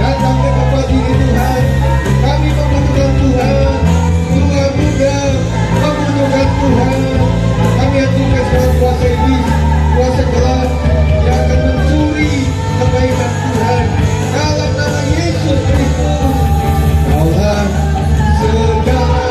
datang ke tempat ini Tuhan. Kami membutuhkan Tuhan. Tuhan muda membutuhkan Tuhan. Kami aturkan segala kuasa iblis, kuasa gelap yang akan mencuri kebaikan Tuhan. Dalam nama Yesus Kristus, Kaulah segala.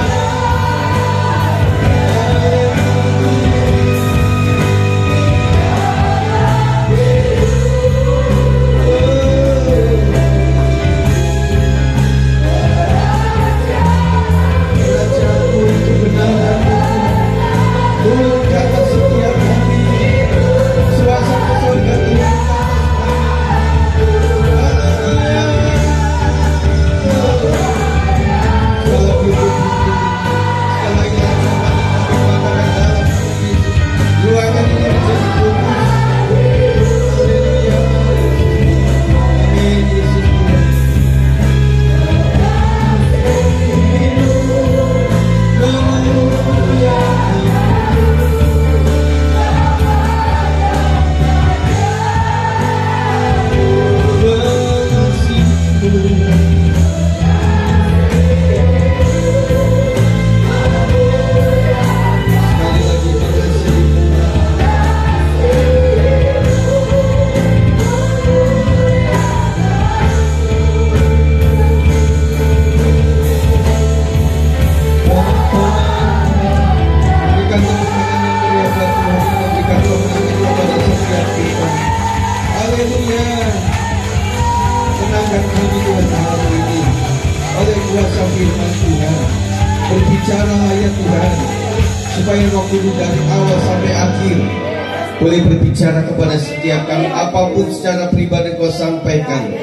Boleh berbicara kepada setiap kami, apapun secara pribadi kau sampaikan.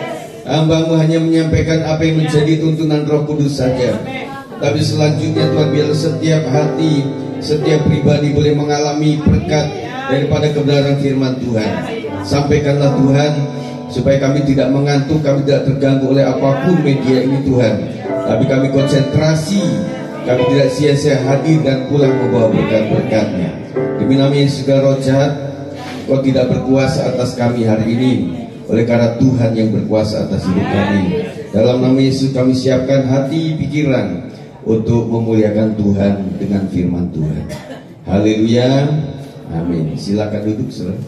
Hamba-Mu hanya menyampaikan apa yang menjadi tuntunan Roh Kudus saja. Tapi selanjutnya Tuhan, biar setiap hati, setiap pribadi boleh mengalami berkat daripada kebenaran firman Tuhan. Sampaikanlah Tuhan, supaya kami tidak mengantuk, kami tidak terganggu oleh apapun media ini Tuhan. Tapi kami konsentrasi, kami tidak sia-sia hadir dan pulang membawa berkat-berkat-Nya. Demi nama Yesus, segala roh jahat, Kau tidak berkuasa atas kami hari ini, oleh karena Tuhan yang berkuasa atas hidup kami. Dalam nama Yesus kami siapkan hati, pikiran untuk memuliakan Tuhan dengan firman Tuhan. Haleluya, amin. Silakan duduk, saudara.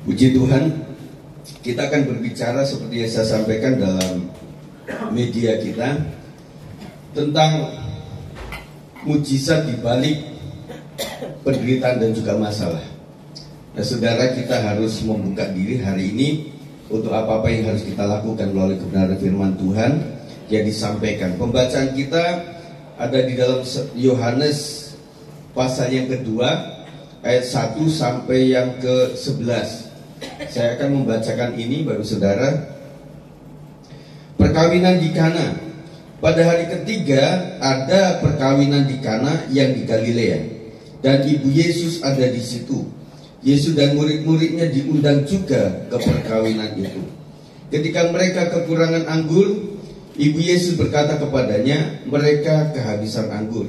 Puji Tuhan, kita akan berbicara seperti yang saya sampaikan dalam media kita tentang mujizat di balik penderitaan dan juga masalah. Nah, saudara, kita harus membuka diri hari ini untuk apa-apa yang harus kita lakukan melalui kebenaran firman Tuhan yang disampaikan. Pembacaan kita ada di dalam Yohanes pasal yang kedua ayat 1 sampai yang ke-11. Saya akan membacakan ini, Bapak Saudara. Perkawinan di Kana. Pada hari ketiga ada perkawinan di Kana yang di Galilea, dan ibu Yesus ada di situ. Yesus dan murid-muridnya diundang juga ke perkawinan itu. Ketika mereka kekurangan anggur, ibu Yesus berkata kepadanya, mereka kehabisan anggur.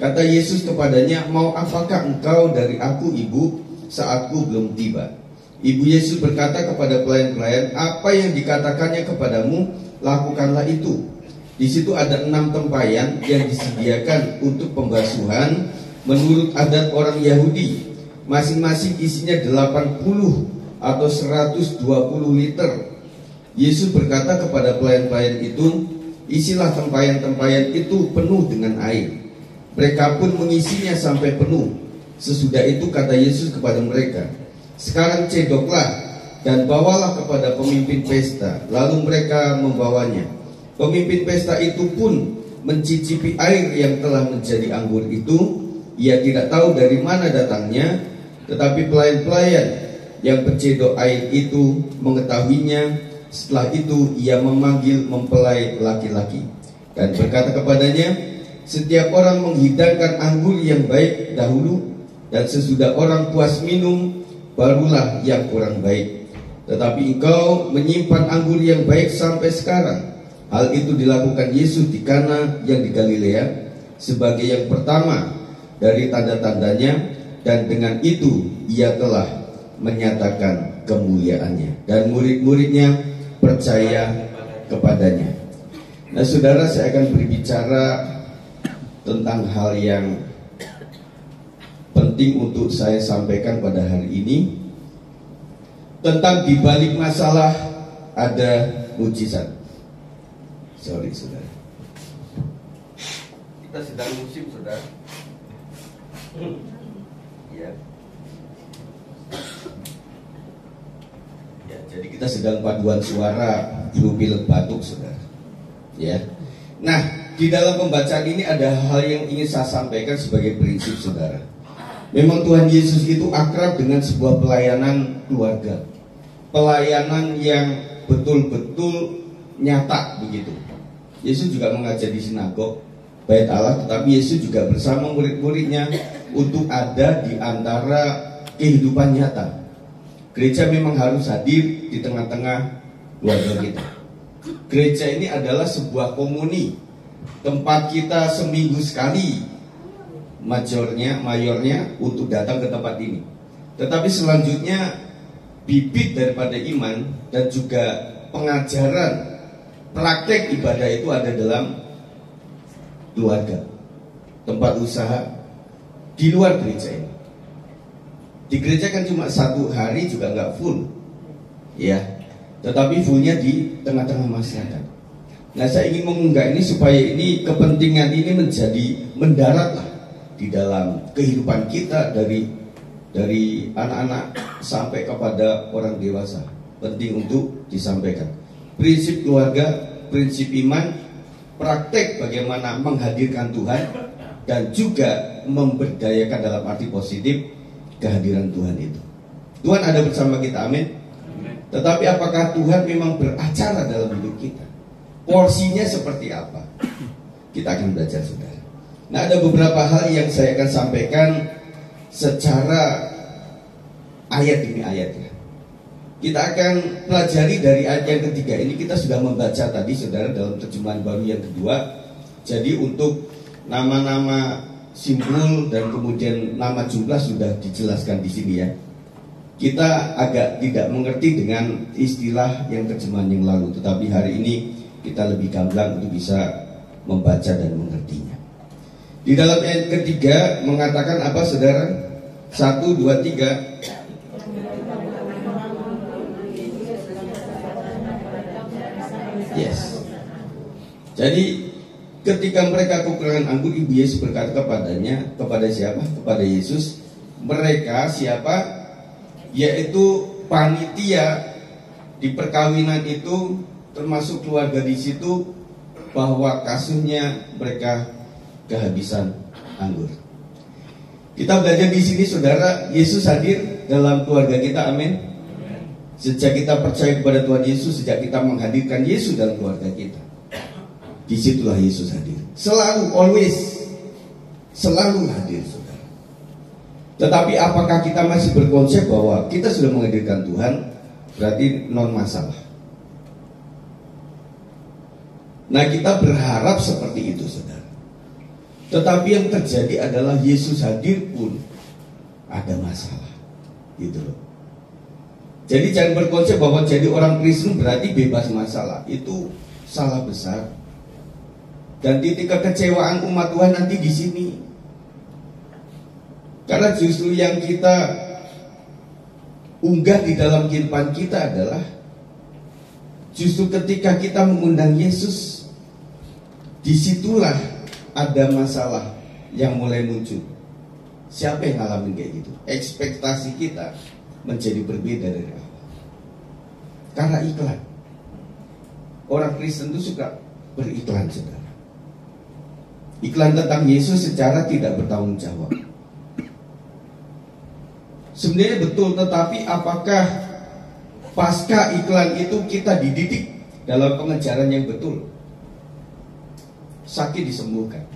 Kata Yesus kepadanya, mau apakah engkau dari aku, ibu, saatku belum tiba? Ibu Yesus berkata kepada pelayan-pelayan, apa yang dikatakannya kepadamu, lakukanlah itu. Di situ ada 6 tempayan yang disediakan untuk pembasuhan menurut adat orang Yahudi. Masing-masing isinya 80 atau 120 liter. Yesus berkata kepada pelayan-pelayan itu, isilah tempayan-tempayan itu penuh dengan air. Mereka pun mengisinya sampai penuh. Sesudah itu kata Yesus kepada mereka, sekarang cedoklah dan bawalah kepada pemimpin pesta. Lalu mereka membawanya. Pemimpin pesta itu pun mencicipi air yang telah menjadi anggur itu. Ia tidak tahu dari mana datangnya, tetapi pelayan-pelayan yang pencedok air itu mengetahuinya. Setelah itu ia memanggil mempelai laki-laki dan berkata kepadanya, setiap orang menghidangkan anggur yang baik dahulu, dan sesudah orang puas minum, barulah yang kurang baik. Tetapi engkau menyimpan anggur yang baik sampai sekarang. Hal itu dilakukan Yesus di Kana yang di Galilea sebagai yang pertama dari tanda-tandanya, dan dengan itu ia telah menyatakan kemuliaannya, dan murid-muridnya percaya kepadanya. Nah saudara, saya akan berbicara tentang hal yang penting untuk saya sampaikan pada hari ini, tentang di balik masalah ada mujizat. Sorry saudara, kita sedang musim saudara. Ya. Ya, jadi kita sedang paduan suara flu pilek batuk saudara. Ya. Nah, di dalam pembacaan ini ada hal yang ingin saya sampaikan sebagai prinsip saudara. Memang Tuhan Yesus itu akrab dengan sebuah pelayanan keluarga, pelayanan yang betul-betul nyata begitu. Yesus juga mengajar di sinagog Bait Allah, tetapi Yesus juga bersama murid-muridnya untuk ada di antara kehidupan nyata. Gereja memang harus hadir di tengah-tengah keluarga kita. Gereja ini adalah sebuah komuni, tempat kita seminggu sekali mayornya untuk datang ke tempat ini. Tetapi selanjutnya bibit daripada iman dan juga pengajaran praktek ibadah itu ada dalam keluarga, tempat usaha, di luar gereja ini. Di gereja kan cuma satu hari juga nggak full, ya. Tetapi fullnya di tengah-tengah masyarakat. Nah, saya ingin mengunggah ini supaya ini kepentingan ini menjadi mendaratlah di dalam kehidupan kita dari anak-anak sampai kepada orang dewasa. Penting untuk disampaikan. Prinsip keluarga, prinsip iman, praktek bagaimana menghadirkan Tuhan, dan juga memberdayakan dalam arti positif kehadiran Tuhan itu. Tuhan ada bersama kita, amin. Tetapi apakah Tuhan memang beracara dalam hidup kita? Porsinya seperti apa? Kita akan belajar saudara. Nah, ada beberapa hal yang saya akan sampaikan secara ayat demi ayat ya. Kita akan pelajari dari ayat yang ketiga ini. Kita sudah membaca tadi saudara dalam terjemahan baru yang kedua. Jadi untuk nama-nama simbol dan kemudian nama jumlah sudah dijelaskan di sini ya. Kita agak tidak mengerti dengan istilah yang terjemahan yang lalu, tetapi hari ini kita lebih gamblang untuk bisa membaca dan mengertinya. Di dalam ayat ketiga mengatakan apa saudara? 1, 2, 3. Yes. Jadi ketika mereka kekurangan anggur, Ibu Yesus berkata kepadanya, kepada siapa? Kepada Yesus. Mereka siapa? Yaitu panitia di perkawinan itu, termasuk keluarga di situ, bahwa kasusnya mereka kehabisan anggur. Kita belajar di sini saudara, Yesus hadir dalam keluarga kita, amin. Sejak kita percaya kepada Tuhan Yesus, sejak kita menghadirkan Yesus dalam keluarga kita, disitulah Yesus hadir. Selalu, always, selalu hadir saudara. Tetapi apakah kita masih berkonsep bahwa kita sudah menghadirkan Tuhan, berarti non masalah? Nah, kita berharap seperti itu saudara. Tetapi yang terjadi adalah Yesus hadir pun ada masalah, gitu loh. Jadi jangan berkonsep bahwa jadi orang Kristen berarti bebas masalah. Itu salah besar. Dan titik kekecewaan umat Tuhan nanti di sini. Karena justru yang kita unggah di dalam kehidupan kita adalah justru ketika kita mengundang Yesus, disitulah ada masalah yang mulai muncul. Siapa yang ngalamin kayak gitu? Ekspektasi kita menjadi berbeda dari awal. Karena iklan. Orang Kristen itu suka beriklan saudara. Iklan tentang Yesus secara tidak bertanggung jawab. Sebenarnya betul, tetapi apakah pasca iklan itu kita dididik dalam pengejaran yang betul? Sakit disembuhkan,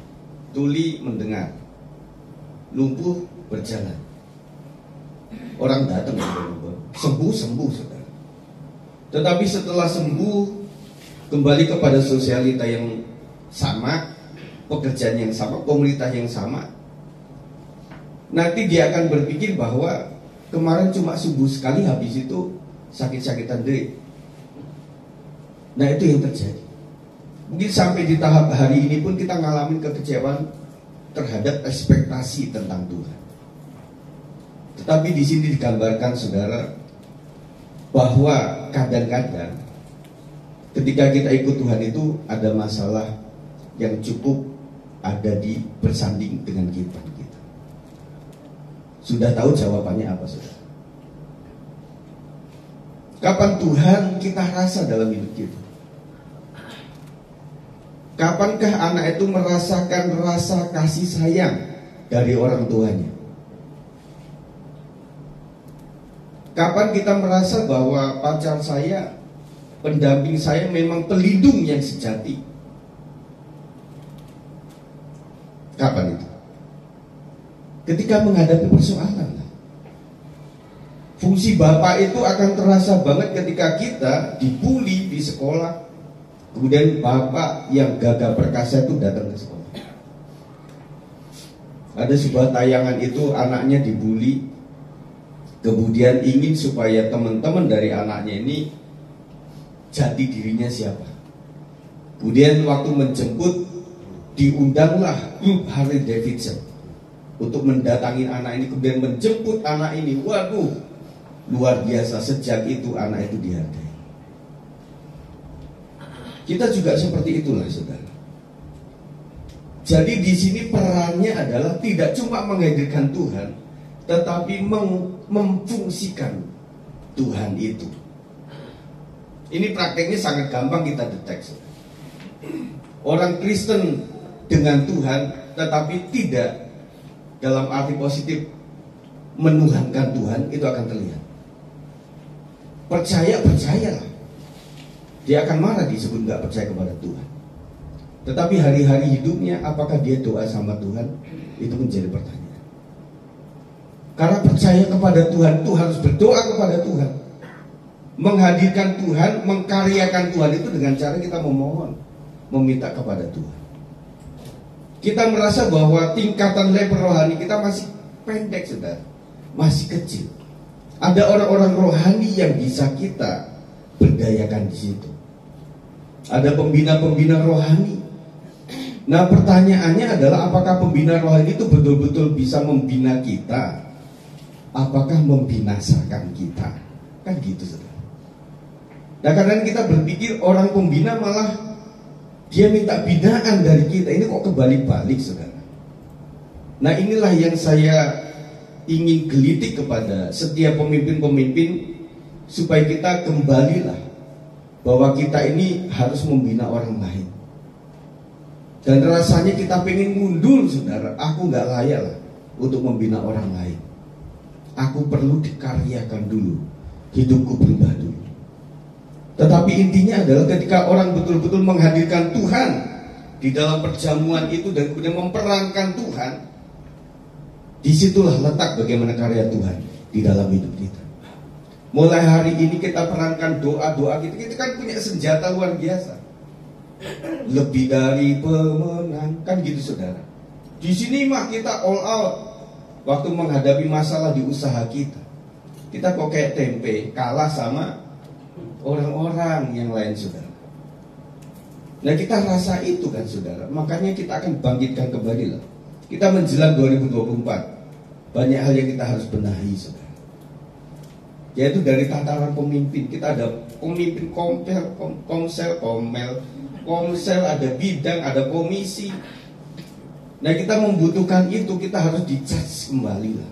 tuli mendengar, lumpuh berjalan. Orang datang sembuh saudara. Tetapi setelah sembuh, kembali kepada sosialita yang sama, pekerjaan yang sama, komunitas yang sama, nanti dia akan berpikir bahwa kemarin cuma sembuh sekali, habis itu sakit-sakitan deh. Nah, itu yang terjadi. Mungkin sampai di tahap hari ini pun kita ngalamin kekecewaan terhadap ekspektasi tentang Tuhan. Tetapi di sini digambarkan, saudara, bahwa kadang-kadang ketika kita ikut Tuhan itu ada masalah yang cukup ada di bersanding dengan kehidupan kita. Sudah tahu jawabannya apa, saudara? Kapan Tuhan kita rasa dalam hidup kita? Kapankah anak itu merasakan rasa kasih sayang dari orang tuanya? Kapan kita merasa bahwa pacar saya, pendamping saya memang pelindung yang sejati? Kapan itu? Ketika menghadapi persoalan. Fungsi bapak itu akan terasa banget ketika kita dibully di sekolah. Kemudian bapak yang gagah perkasa itu datang ke sekolah. Ada sebuah tayangan itu, anaknya dibully, kemudian ingin supaya teman-teman dari anaknya ini jadi dirinya siapa. Kemudian waktu menjemput, diundanglah grup Harley Davidson untuk mendatangi anak ini, kemudian menjemput anak ini. Waduh, luar biasa. Sejak itu anak itu dihargai. Kita juga seperti itulah, saudara. Jadi di sini perannya adalah tidak cuma menghadirkan Tuhan, tetapi memfungsikan Tuhan itu. Ini prakteknya sangat gampang kita deteksi. Orang Kristen dengan Tuhan, tetapi tidak dalam arti positif menuhankan Tuhan, itu akan terlihat. Percayalah. Dia akan marah disebut nggak percaya kepada Tuhan. Tetapi hari-hari hidupnya, apakah dia doa sama Tuhan? Itu menjadi pertanyaan. Karena percaya kepada Tuhan itu harus berdoa kepada Tuhan, menghadirkan Tuhan, mengkaryakan Tuhan itu dengan cara kita memohon, meminta kepada Tuhan. Kita merasa bahwa tingkatan level rohani kita masih pendek, saudara, masih kecil. Ada orang-orang rohani yang bisa kita berdayakan di situ. Ada pembina-pembina rohani. Nah, pertanyaannya adalah apakah pembina rohani itu betul-betul bisa membina kita? Apakah membinasakan kita? Kan gitu, saudara. Nah, karena kita berpikir orang pembina malah dia minta binaan dari kita. Ini kok kebalik-balik, saudara. Nah, inilah yang saya ingin gelitik kepada setiap pemimpin-pemimpin, supaya kita kembalilah bahwa kita ini harus membina orang lain. Dan rasanya kita pengen mundur, saudara. Aku nggak layak lah untuk membina orang lain. Aku perlu dikaryakan dulu, hidupku berubah dulu. Tetapi intinya adalah ketika orang betul-betul menghadirkan Tuhan di dalam perjamuan itu dan kemudian memperankan Tuhan, disitulah letak bagaimana karya Tuhan di dalam hidup kita. Mulai hari ini kita perankan doa-doa kita. Kita kan punya senjata luar biasa. Lebih dari pemenang, kan gitu, saudara. Di sini mah kita all out waktu menghadapi masalah di usaha kita. Kita kok kayak tempe, kalah sama orang-orang yang lain, saudara. Nah, kita rasa itu kan, saudara. Makanya kita akan bangkitkan kembali lah. Kita menjelang 2024, banyak hal yang kita harus benahi, saudara. Yaitu dari tataran pemimpin. Kita ada pemimpin komsel, ada bidang, ada komisi. Nah, kita membutuhkan itu. Kita harus dicas kembali lah.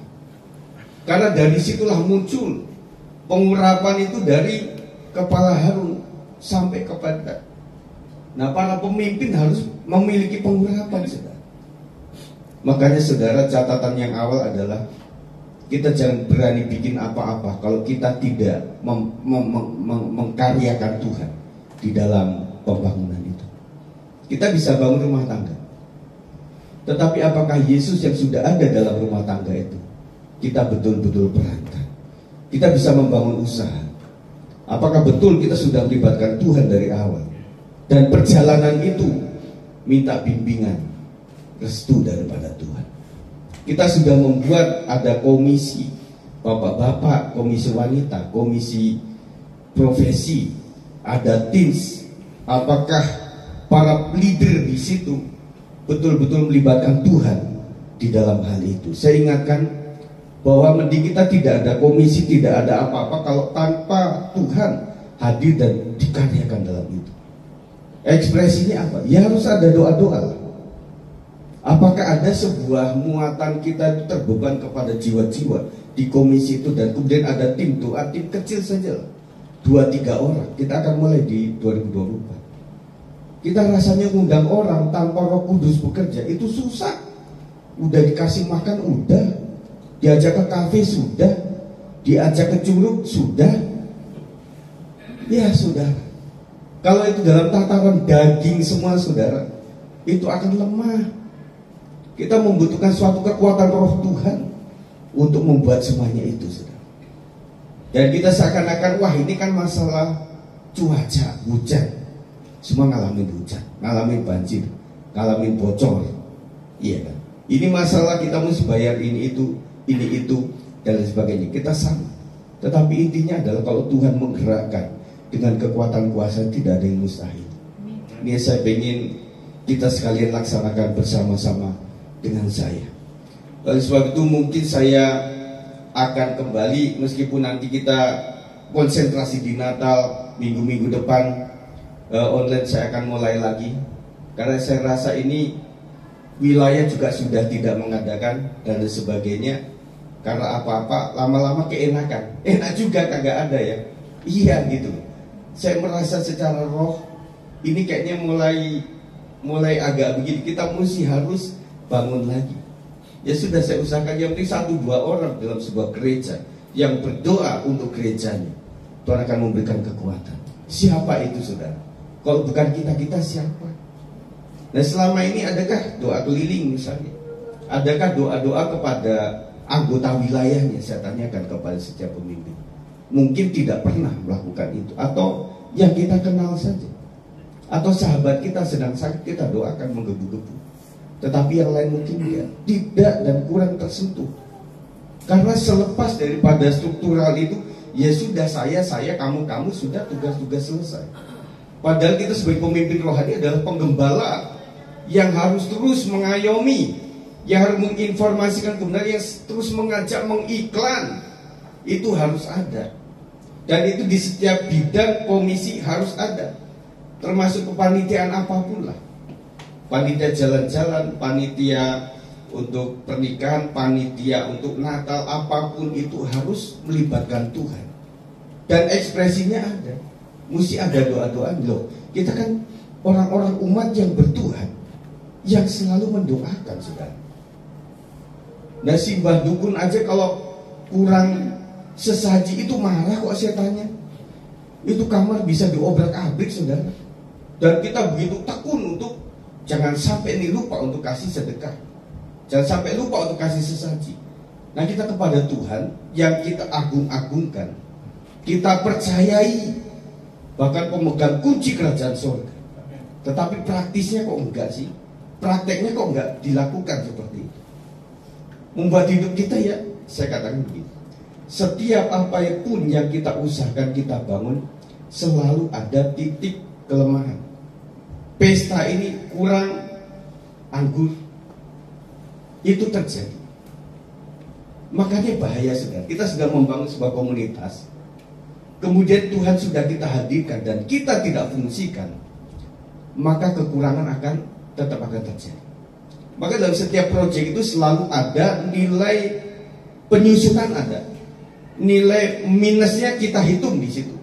Karena dari situlah muncul pengurapan itu dari kepala Harun sampai kepada. Nah, para pemimpin harus memiliki pengurapan, saudara. Makanya, saudara, catatan yang awal adalah kita jangan berani bikin apa-apa kalau kita tidak mengkaryakan Tuhan di dalam pembangunan itu. Kita bisa bangun rumah tangga, tetapi apakah Yesus yang sudah ada dalam rumah tangga itu kita betul-betul perankan? Kita bisa membangun usaha. Apakah betul kita sudah melibatkan Tuhan dari awal? Dan perjalanan itu minta bimbingan, restu daripada Tuhan. Kita sudah membuat ada komisi, bapak-bapak, komisi wanita, komisi profesi, ada teams. Apakah para leader di situ betul-betul melibatkan Tuhan di dalam hal itu? Saya ingatkan bahwa mending kita tidak ada komisi, tidak ada apa-apa kalau tanpa Tuhan hadir dan dikaryakan dalam itu. Ekspresinya apa? Ya harus ada doa-doa. Apakah ada sebuah muatan kita itu terbeban kepada jiwa-jiwa di komisi itu, dan kemudian ada tim doa, tim kecil saja, 2-3 orang. Kita akan mulai di 2024. Kita rasanya ngundang orang tanpa Roh Kudus bekerja itu susah. Udah dikasih makan udah, diajak ke kafe sudah, diajak ke curug sudah. Ya saudara, kalau itu dalam tataran daging semua saudara, itu akan lemah. Kita membutuhkan suatu kekuatan Roh Tuhan untuk membuat semuanya itu saudara. Dan kita seakan-akan wah ini kan masalah cuaca, hujan. Semua ngalamin hujan, ngalamin banjir, ngalamin bocor. Iya kan? Ini masalah kita mesti bayar ini itu, dan lain sebagainya. Kita sama. Tetapi intinya adalah kalau Tuhan menggerakkan dengan kekuatan kuasa, tidak ada yang mustahil. Ini saya ingin kita sekalian laksanakan bersama-sama dengan saya. Oleh sebab itu mungkin saya akan kembali, meskipun nanti kita konsentrasi di Natal, minggu-minggu depan online saya akan mulai lagi. Karena saya rasa ini wilayah juga sudah tidak mengadakan dan sebagainya. Karena apa-apa lama-lama keenakan. Enak juga kagak ada ya. Iya gitu. Saya merasa secara roh ini kayaknya mulai agak begini. Kita mesti harus bangun lagi. Ya sudah, saya usahakan yang penting 1-2 orang dalam sebuah gereja yang berdoa untuk gerejanya. Tuhan akan memberikan kekuatan. Siapa itu saudara? Kalau bukan kita siapa? Nah selama ini adakah doa keliling misalnya? Adakah doa-doa kepada anggota wilayahnya? Saya tanyakan kepada setiap pemimpin. Mungkin tidak pernah melakukan itu. Atau yang kita kenal saja. Atau sahabat kita sedang sakit, kita doakan menggebu-gebu. Tetapi yang lain mungkin tidak dan kurang tersentuh. Karena selepas daripada struktural itu, ya sudah saya, kamu sudah tugas-tugas selesai. Padahal kita sebagai pemimpin rohani adalah penggembala yang harus terus mengayomi, yang harus menginformasikan kebenaran, yang terus mengajak, mengiklan. Itu harus ada. Dan itu di setiap bidang komisi harus ada. Termasuk kepanitiaan apapun lah. Panitia jalan-jalan, panitia untuk pernikahan, panitia untuk Natal, apapun itu harus melibatkan Tuhan. Dan ekspresinya ada. Mesti ada doa-doa loh. Kita kan orang-orang umat yang bertuhan, yang selalu mendoakan saudara. Nah si Mbah Dukun aja kalau kurang sesaji itu marah kok saya tanya. Itu kamar bisa diobrak-abrik saudara. Dan kita begitu tekun untuk jangan sampai nih lupa untuk kasih sedekah. Jangan sampai lupa untuk kasih sesaji. Nah kita kepada Tuhan yang kita agung-agungkan, kita percayai, bahkan pemegang kunci kerajaan surga. Tetapi praktisnya kok enggak sih? Prakteknya kok enggak dilakukan seperti itu? Membuat hidup kita ya, saya katakan begitu. Setiap apa pun yang kita usahakan, kita bangun, selalu ada titik kelemahan. Pesta ini kurang anggur, itu terjadi. Makanya bahaya saudara. Kita sedang membangun sebuah komunitas, kemudian Tuhan sudah kita hadirkan dan kita tidak fungsikan, maka kekurangan tetap akan terjadi. Maka dalam setiap proyek itu selalu ada nilai penyusunan, ada nilai minusnya kita hitung di situ.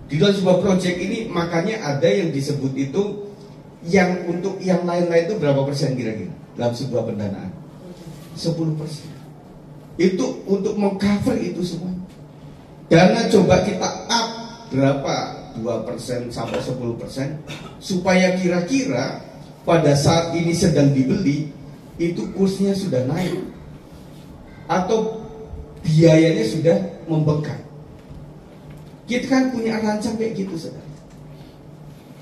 Di dalam sebuah proyek ini makanya ada yang disebut itu yang untuk yang lain-lain itu berapa persen kira-kira dalam sebuah pendanaan? 10%. Itu untuk mengcover itu semua. Dana coba kita up berapa? 2% sampai 10%, supaya kira-kira pada saat ini sedang dibeli itu kursnya sudah naik atau biayanya sudah membengkak. Kita kan punya rancang kayak gitu, saudara.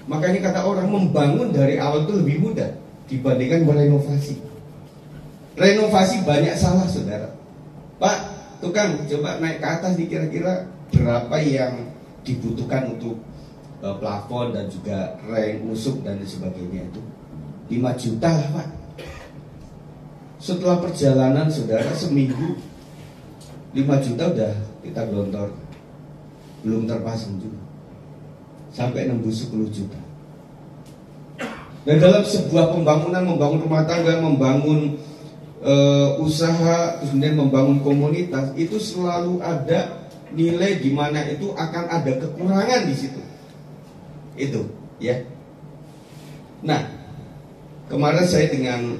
Makanya kata orang, membangun dari awal itu lebih mudah dibandingkan merenovasi. Renovasi banyak salah, saudara. Pak tukang, coba naik ke atas nih, kira-kira berapa yang dibutuhkan untuk plafon dan juga reng, usuk dan sebagainya itu. 5 juta lah, Pak. Setelah perjalanan, saudara, seminggu 5 juta udah kita gelontor, belum terpasang juga, sampai nembus 10 juta. Dan dalam sebuah pembangunan, membangun rumah tangga, membangun usaha, kemudian membangun komunitas, itu selalu ada nilai di mana itu akan ada kekurangan di situ. Itu, ya. Nah, kemarin saya dengan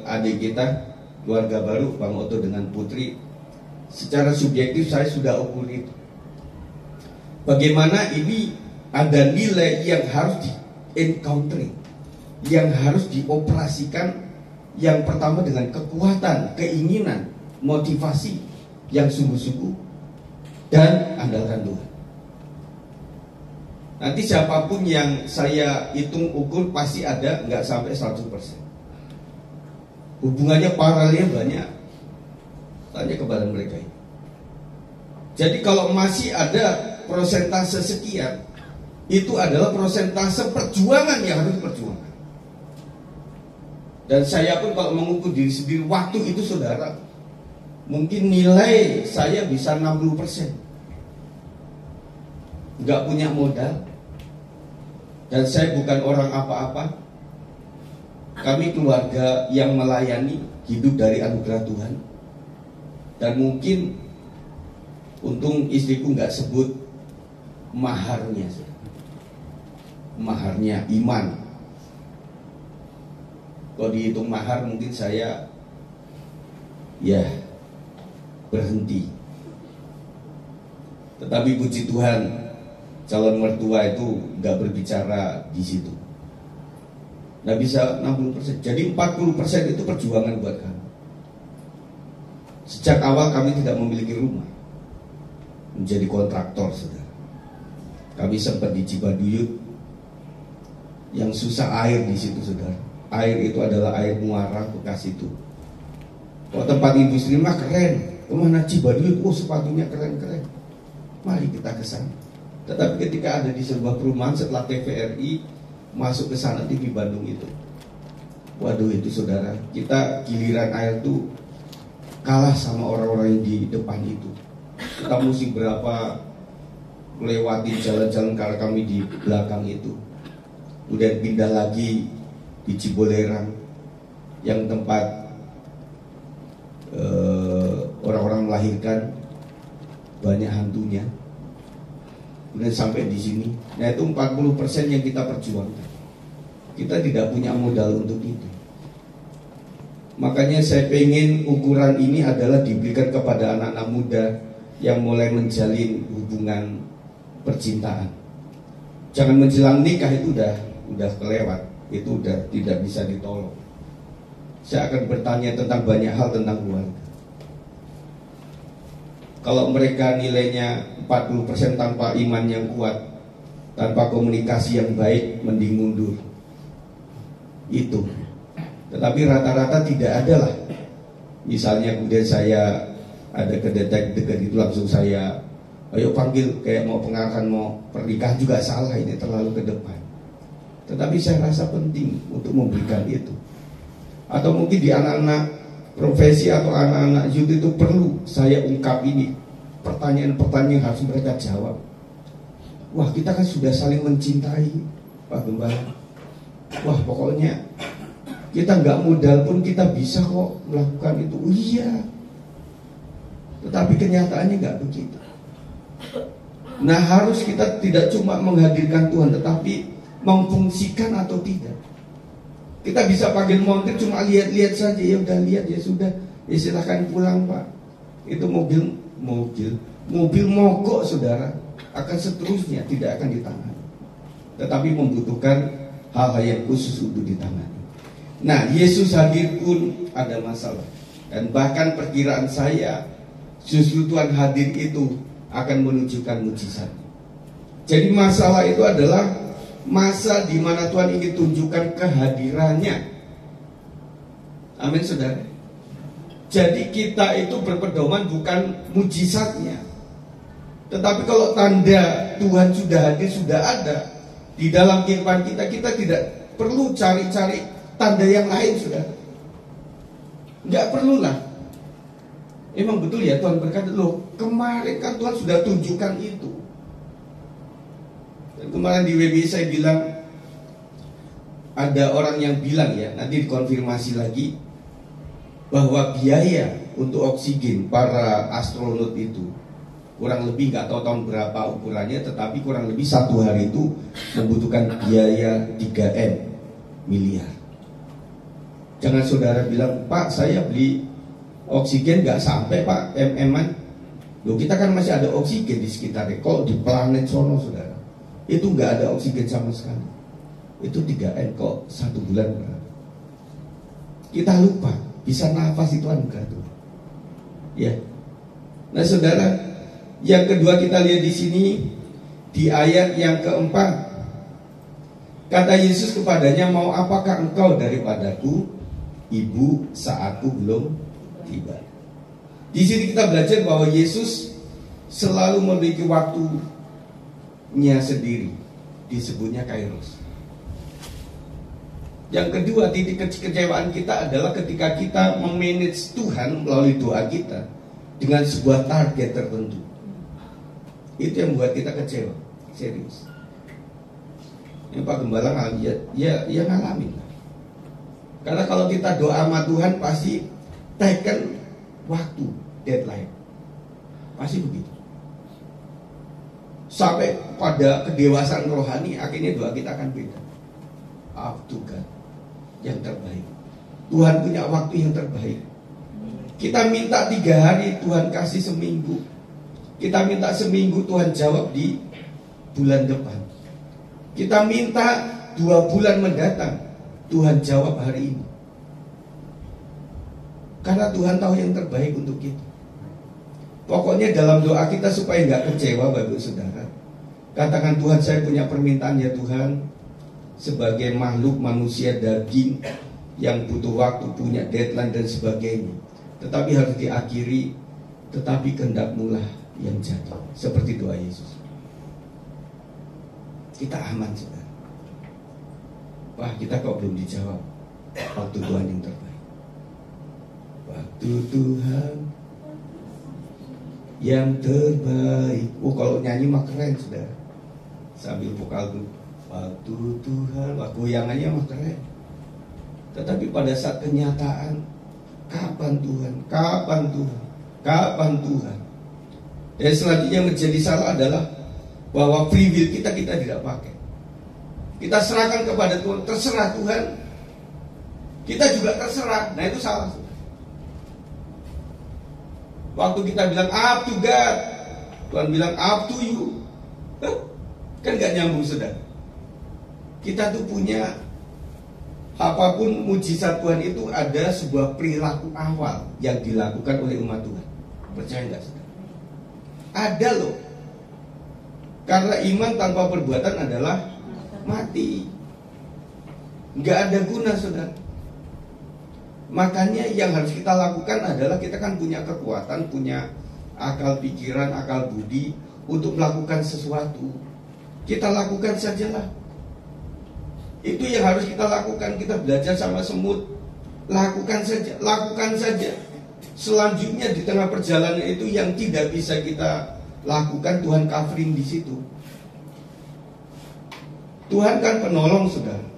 adik kita, keluarga baru, Bang Oto dengan Putri, secara subjektif saya sudah ukur itu. Bagaimana ini ada nilai yang harus di-encountering, yang harus dioperasikan. Yang pertama dengan kekuatan, keinginan, motivasi yang sungguh-sungguh, dan andalkan Tuhan. Nanti siapapun yang saya hitung ukur pasti ada nggak sampai 100%. Hubungannya paralelnya banyak. Tanya kepada mereka ini. Jadi kalau masih ada prosentase sekian, itu adalah prosentase perjuangan yang harus diperjuangkan. Dan saya pun kalau mengukur diri sendiri waktu itu, saudara, mungkin nilai saya bisa 60%. Nggak punya modal. Dan saya bukan orang apa-apa. Kami keluarga yang melayani, hidup dari anugerah Tuhan. Dan mungkin untung istriku nggak sebut maharnya. Maharnya iman. Kalau dihitung mahar mungkin saya ya berhenti. Tetapi puji Tuhan, calon mertua itu nggak berbicara di situ. Nggak bisa 60%. Jadi 40% itu perjuangan buat kami. Sejak awal kami tidak memiliki rumah, menjadi kontraktor, saudara. Kami sempat di Cibaduyut, yang susah air di situ, saudara. Air itu adalah air muara bekas itu. Kalau tempat industri mah keren. Kemana Cibaduyut? Oh, sepatunya keren-keren. Mari kita ke sana. Tetapi ketika ada di sebuah perumahan setelah TVRI masuk ke sana, TV Bandung itu, waduh itu saudara, kita giliran air tuh kalah sama orang-orang yang di depan itu. Kita mesti berapa melewati jalan-jalan karena kami di belakang itu. Kemudian pindah lagi di Ciboleran, yang tempat orang-orang melahirkan, banyak hantunya. Kemudian sampai di sini. Nah itu 40% yang kita perjuangkan. Kita tidak punya modal untuk itu. Makanya saya pengen ukuran ini adalah diberikan kepada anak-anak muda yang mulai menjalin hubungan percintaan. Jangan menjelang nikah, itu udah kelewat. Itu udah tidak bisa ditolong. Saya akan bertanya tentang banyak hal tentang keluarga. Kalau mereka nilainya 40% tanpa iman yang kuat, tanpa komunikasi yang baik, mending mundur. Itu. Tetapi rata-rata tidak ada lah. Misalnya kemudian saya ada kedetek dekat itu, langsung saya ayo panggil, kayak mau pengarahan, mau pernikahan juga salah, ini terlalu ke depan. Tetapi saya rasa penting untuk memberikan itu. Atau mungkin di anak-anak profesi atau anak-anak youth itu perlu saya ungkap ini. Pertanyaan-pertanyaan yang harus mereka jawab. Wah, kita kan sudah saling mencintai, Pak Gembala. Wah, pokoknya kita nggak modal pun kita bisa kok melakukan itu. Iya. Tetapi kenyataannya nggak begitu. Nah, harus kita tidak cuma menghadirkan Tuhan, tetapi memfungsikan atau tidak. Kita bisa panggil montir cuma lihat-lihat saja, ya udah lihat ya sudah, ya silahkan pulang Pak. Itu mobil mogok saudara, akan seterusnya tidak akan ditangani. Tetapi membutuhkan hal-hal yang khusus untuk ditangani. Nah, Yesus hadir pun ada masalah. Dan bahkan perkiraan saya, justru Tuhan hadir itu akan menunjukkan mujizat. Jadi masalah itu adalah masa di mana Tuhan ingin tunjukkan kehadirannya. Amin, saudara. Jadi kita itu berpedoman bukan mujizatnya, tetapi kalau tanda Tuhan sudah hadir, sudah ada di dalam kehidupan kita, kita tidak perlu cari-cari tanda yang lain, saudara. Nggak perlulah. Emang betul ya, Tuhan berkata, loh kemarin kan Tuhan sudah tunjukkan itu. Dan kemarin di WB saya bilang, ada orang yang bilang ya, nanti dikonfirmasi lagi, bahwa biaya untuk oksigen para astronot itu kurang lebih, nggak tahu tahun berapa ukurannya, tetapi kurang lebih 1 hari itu membutuhkan biaya 3 miliar. Jangan saudara bilang, Pak saya beli oksigen nggak sampai Pak MM-an. Loh kita kan masih ada oksigen di sekitarnya. Kalau di planet sono saudara, itu nggak ada oksigen sama sekali. Itu 3 kok 1 bulan berapa? Kita lupa, bisa nafas itu anugerah Tuhan. Ya. Nah saudara, yang kedua kita lihat di sini di ayat yang keempat. Kata Yesus kepadanya, mau apakah engkau daripadaku, Ibu, saatku belum tiba. Di sini kita belajar bahwa Yesus selalu memiliki waktunya sendiri, disebutnya kairos. Yang kedua, titik kekecewaan kita adalah ketika kita memanage Tuhan melalui doa kita dengan sebuah target tertentu. Itu yang membuat kita kecewa, serius. Yang Pak Gembala ngalamin, ya ngalamin. Karena kalau kita doa sama Tuhan pasti taken waktu, deadline. Pasti begitu. Sampai pada kedewasaan rohani, akhirnya doa kita akan beda. Up to God, yang terbaik. Tuhan punya waktu yang terbaik. Kita minta 3 hari, Tuhan kasih seminggu. Kita minta seminggu, Tuhan jawab di bulan depan. Kita minta 2 bulan mendatang, Tuhan jawab hari ini. Karena Tuhan tahu yang terbaik untuk kita. Pokoknya dalam doa kita supaya nggak kecewa Bapak Saudara, katakan, Tuhan saya punya permintaan ya Tuhan. Sebagai makhluk manusia daging yang butuh waktu, punya deadline dan sebagainya, tetapi harus diakhiri, tetapi kehendak-Mu lah yang jadi. Seperti doa Yesus. Kita aman saudara. Wah kita kok belum dijawab. Waktu Tuhan yang terbaik. Waktu Tuhan yang terbaik. Oh kalau nyanyi mah keren saudara. Sambil vokal tuh, waktu Tuhan, wah goyangannya mah keren. Tetapi pada saat kenyataan, kapan Tuhan? Kapan Tuhan? Kapan Tuhan? Dan selanjutnya menjadi salah adalah bahwa free will kita tidak pakai. Kita serahkan kepada Tuhan, terserah Tuhan. Kita juga terserah. Nah itu salah. Waktu kita bilang up to God, Tuhan bilang up to you. Kan gak nyambung saudara. Kita tuh punya, apapun mujizat Tuhan itu ada sebuah perilaku awal yang dilakukan oleh umat Tuhan. Percaya nggak saudara? Ada loh. Karena iman tanpa perbuatan adalah mati. Nggak ada guna saudara. Makanya yang harus kita lakukan adalah kita kan punya kekuatan, punya akal pikiran, akal budi untuk melakukan sesuatu. Kita lakukan sajalah. Itu yang harus kita lakukan. Kita belajar sama semut. Lakukan saja, lakukan saja. Selanjutnya di tengah perjalanan itu yang tidak bisa kita lakukan, Tuhan covering di situ. Tuhan kan penolong saudara.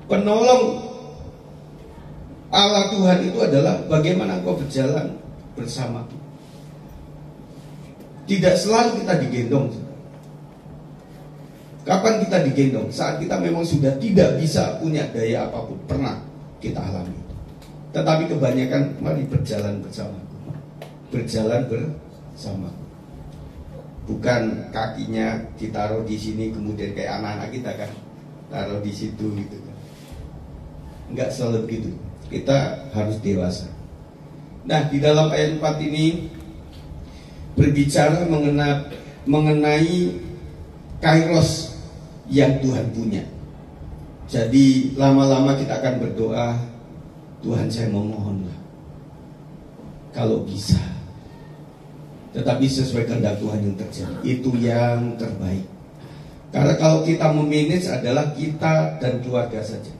Penolong Allah Tuhan itu adalah bagaimana engkau berjalan bersamaku. Tidak selalu kita digendong saudara. Kapan kita digendong? Saat kita memang sudah tidak bisa punya daya apapun. Pernah kita alami. Tetapi kebanyakan mari berjalan bersamaku. Berjalan bersamaku. Bukan kakinya ditaruh di sini kemudian kayak anak-anak kita kan, taruh di situ gitu kan. Enggak selalu begitu. Kita harus dewasa. Nah di dalam ayat 4 ini berbicara mengenai kairos yang Tuhan punya. Jadi lama-lama kita akan berdoa, Tuhan saya memohonlah kalau bisa, tetapi sesuai kehendak Tuhan yang terjadi, itu yang terbaik. Karena kalau kita memanage adalah kita dan keluarga saja.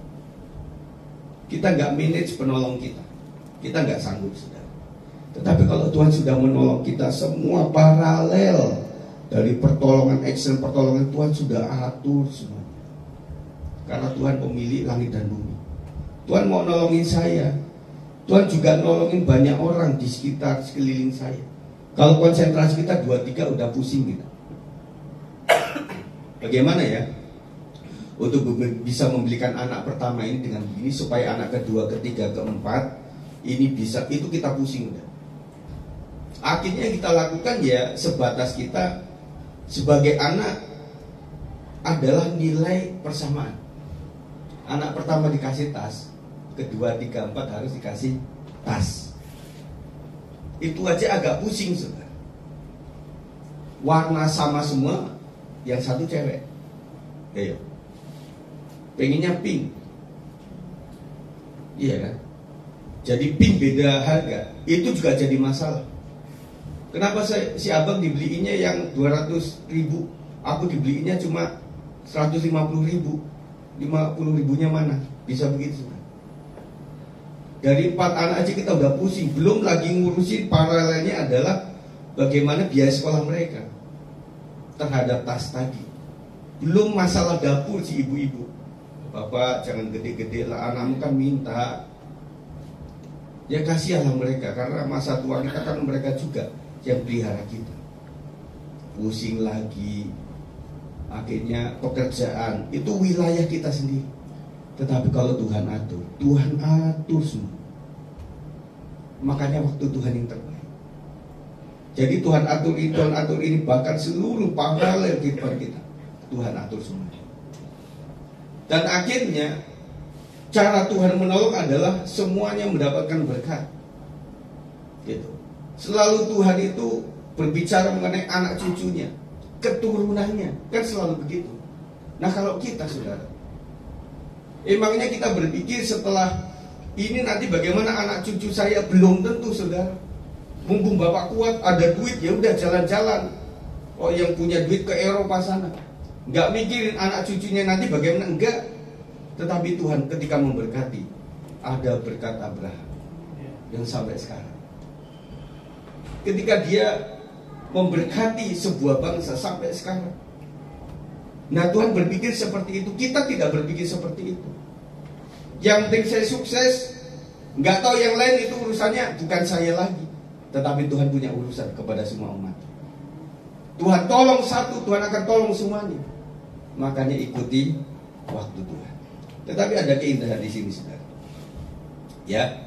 Kita nggak manage penolong kita nggak sanggup, saudara. Tetapi kalau Tuhan sudah menolong kita, semua paralel dari pertolongan, action pertolongan Tuhan sudah atur semuanya. Karena Tuhan pemilik langit dan bumi. Tuhan mau nolongin saya, Tuhan juga nolongin banyak orang di sekitar sekeliling saya. Kalau konsentrasi kita 2-3 udah pusing kita. Bagaimana ya untuk bisa membelikan anak pertama ini dengan begini, supaya anak kedua, ketiga, keempat ini bisa, itu kita pusing udah. Akhirnya kita lakukan ya sebatas kita sebagai anak adalah nilai persamaan. Anak pertama dikasih tas, kedua, tiga, empat harus dikasih tas. Itu aja agak pusing, saudara. Warna sama semua, yang satu cewek. Ayo. Pengennya pink. Iya kan? Jadi pink beda harga. Itu juga jadi masalah. Kenapa si abang dibeliinnya yang 200.000, aku dibeliinnya cuma 150.000. 50.000-nya mana? Bisa begitu. Dari 4 anak aja kita udah pusing. Belum lagi ngurusin paralelnya adalah bagaimana biaya sekolah mereka terhadap tas tadi. Belum masalah dapur si ibu-ibu. Bapak jangan gede-gede lah, anakmu kan minta. Ya kasihanlah mereka, karena masa tua kita kan mereka juga yang pelihara kita. Pusing lagi. Akhirnya pekerjaan itu wilayah kita sendiri. Tetapi kalau Tuhan atur semua. Makanya waktu Tuhan yang terbaik. Jadi Tuhan atur ini bahkan seluruh paralel kehidupan kita. Tuhan atur semua. Dan akhirnya cara Tuhan menolong adalah semuanya mendapatkan berkat. Gitu. Selalu Tuhan itu berbicara mengenai anak cucunya, keturunannya, kan selalu begitu. Nah kalau kita, saudara, emangnya kita berpikir setelah ini nanti bagaimana anak cucu saya? Belum tentu, saudara. Mumpung bapak kuat, ada duit, ya udah jalan-jalan. Oh yang punya duit ke Eropa sana, nggak mikirin anak cucunya nanti bagaimana, enggak. Tetapi Tuhan ketika memberkati, ada berkat Abraham yang sampai sekarang. Ketika dia memberkati sebuah bangsa sampai sekarang. Nah Tuhan berpikir seperti itu. Kita tidak berpikir seperti itu. Yang penting saya sukses, nggak tahu yang lain, itu urusannya bukan saya lagi. Tetapi Tuhan punya urusan kepada semua umat. Tuhan tolong satu, Tuhan akan tolong semuanya. Makanya ikuti waktu Tuhan. Tetapi ada keindahan di sini, saudara. Ya.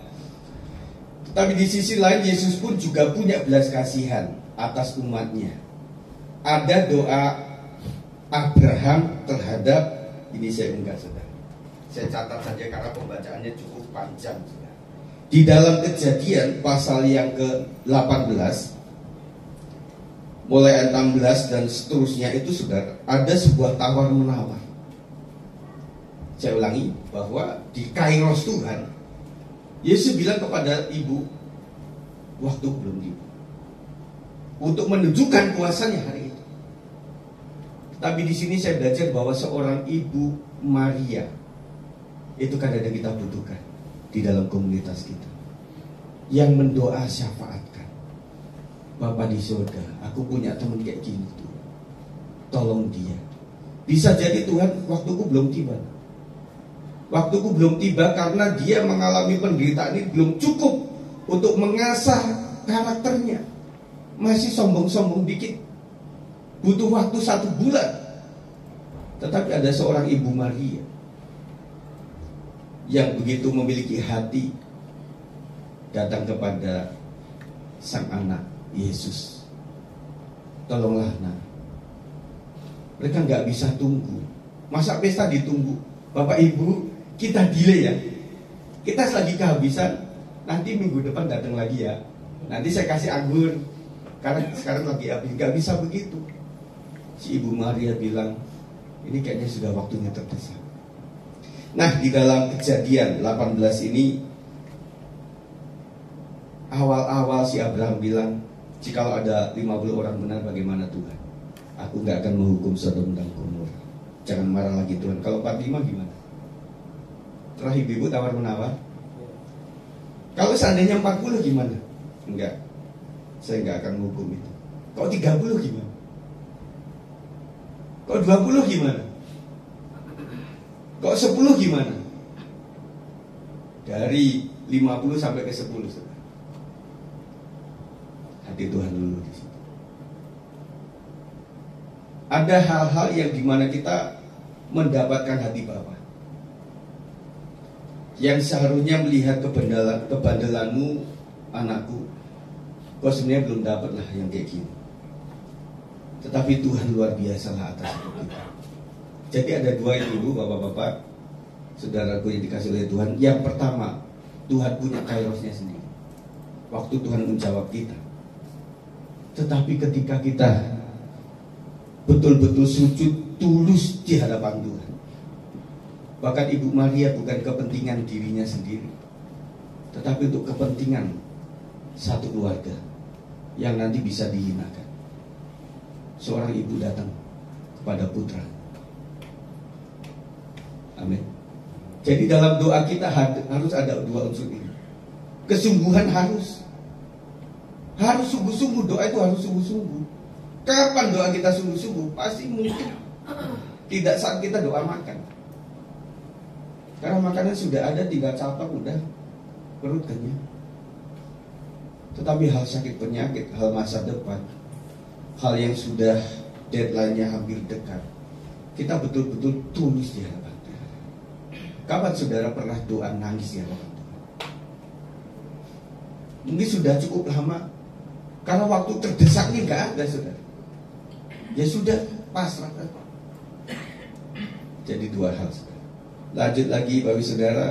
Tetapi di sisi lain Yesus pun juga punya belas kasihan atas umatnya. Ada doa Abraham terhadap, ini saya enggak, saudara. Saya catat saja karena pembacaannya cukup panjang, saudara. Di dalam Kejadian pasal yang ke-18 mulai ayat 16 dan seterusnya itu, saudara, ada sebuah tawar menawar. Saya ulangi bahwa di Kairos Tuhan, Yesus bilang kepada ibu, waktu belum tiba untuk menunjukkan kuasanya hari itu. Tapi di sini saya belajar bahwa seorang ibu Maria itu kadang-kadang kita butuhkan di dalam komunitas kita, yang mendoa syafaatkan. Bapak di surga, aku punya teman kayak gini tuh, tolong dia. Bisa jadi Tuhan, waktuku belum tiba. Waktuku belum tiba karena dia mengalami penderitaan ini belum cukup untuk mengasah karakternya. Masih sombong-sombong dikit. Butuh waktu 1 bulan. Tetapi ada seorang ibu Maria yang begitu memiliki hati, datang kepada sang anak Yesus. Tolonglah nak. Mereka nggak bisa tunggu. Masa pesta ditunggu? Bapak Ibu, kita delay ya. Kita lagi kehabisan. Nanti minggu depan datang lagi ya. Nanti saya kasih anggur. Karena sekarang lagi habis, nggak bisa begitu. Si Ibu Maria bilang, ini kayaknya sudah waktunya terdesak. Nah, di dalam Kejadian 18 ini, awal-awal si Abraham bilang, jikalau ada 50 orang benar, bagaimana Tuhan? Aku nggak akan menghukum Sodom dan Gomora. Jangan marah lagi Tuhan. Kalau 45 gimana? Terakhir ibu tawar-menawar. Kalau seandainya 40 gimana? Enggak, saya nggak akan menghukum itu. Kalau 30 gimana? Kalau 20 gimana? Kalau 10 gimana? Dari 50 sampai ke 10. Hati Tuhan dulu di situ. Ada hal-hal yang dimana kita mendapatkan hati Bapa, yang seharusnya melihat kebandelanmu, anakku, kau sebenarnya belum dapat lah yang kayak gini. Tetapi Tuhan luar biasa lah atas hidup kita. Jadi ada dua ibu, bapak-bapak, saudaraku yang dikasih oleh Tuhan. Yang pertama, Tuhan punya kairosnya sendiri. Waktu Tuhan menjawab kita. Tetapi ketika kita betul-betul sujud tulus di hadapan Tuhan, bahkan Ibu Maria bukan kepentingan dirinya sendiri, tetapi untuk kepentingan satu keluarga yang nanti bisa dihinakan. Seorang ibu datang kepada putra. Amin. Jadi dalam doa kita harus ada dua unsur ini. Kesungguhan harus sungguh-sungguh, doa itu harus sungguh-sungguh. Kapan doa kita sungguh-sungguh? Pasti mungkin tidak saat kita doa makan. Karena makanan sudah ada, tinggal capak udah perut kenyang. Tetapi hal sakit penyakit, hal masa depan, hal yang sudah deadline-nya hampir dekat, kita betul-betul tulus di hadapan Tuhan. Kapan saudara pernah doa nangis di hadapan Tuhan? Mungkin sudah cukup lama. Karena waktu terdesaknya nggak ada, saudara. Ya sudah, pasrah. Jadi dua hal, saudara. Lanjut lagi, Bapak Saudara.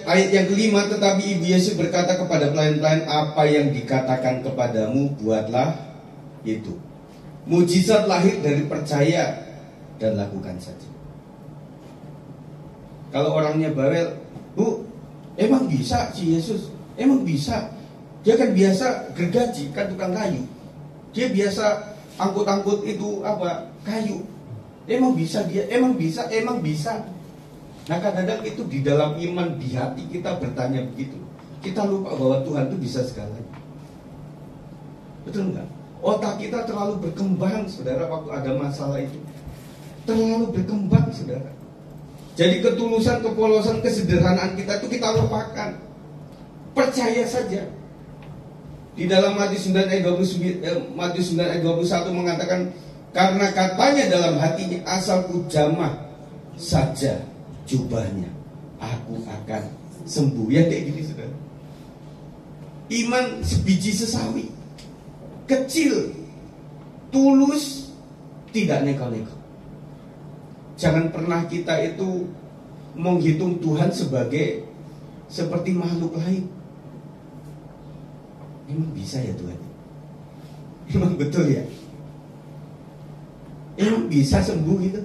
Ayat yang kelima, tetapi Ibu Yesus berkata kepada pelayan-pelayan, apa yang dikatakan kepadamu, buatlah itu. Mujizat lahir dari percaya dan lakukan saja. Kalau orangnya bawel, Bu, emang bisa si Yesus? Emang bisa? Dia kan biasa gergaji, kan tukang kayu. Dia biasa angkut-angkut itu apa? Kayu. Emang bisa dia? Emang bisa? Emang bisa? Nah, kadang-kadang itu di dalam iman, di hati kita bertanya begitu. Kita lupa bahwa Tuhan itu bisa segalanya. Betul nggak? Otak kita terlalu berkembang, saudara, waktu ada masalah itu. Terlalu berkembang, saudara. Jadi ketulusan, kepolosan, kesederhanaan kita itu kita lupakan. Percaya saja. Di dalam Matius 9 ayat 21 mengatakan, karena katanya dalam hatinya, asalku jamah saja jubahnya, aku akan sembuh. Ya kayak gini, saudara. Iman sebiji sesawi, kecil, tulus, tidak neko-neko. Jangan pernah kita itu menghitung Tuhan sebagai seperti makhluk lain. Emang bisa ya Tuhan? Emang betul ya? Emang bisa sembuh gitu?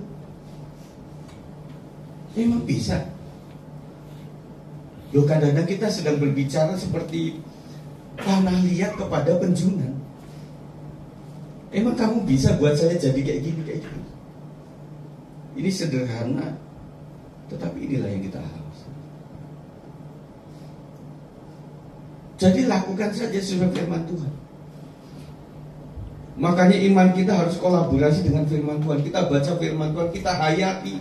Emang bisa? Loh, kadang-kadang kita sedang berbicara seperti tanah liat kepada penjunan. Emang kamu bisa buat saya jadi kayak gini, kayak gini? Ini sederhana, tetapi inilah yang kita harus. Jadi lakukan saja sesuai firman Tuhan. Makanya iman kita harus kolaborasi dengan firman Tuhan. Kita baca firman Tuhan, kita hayati,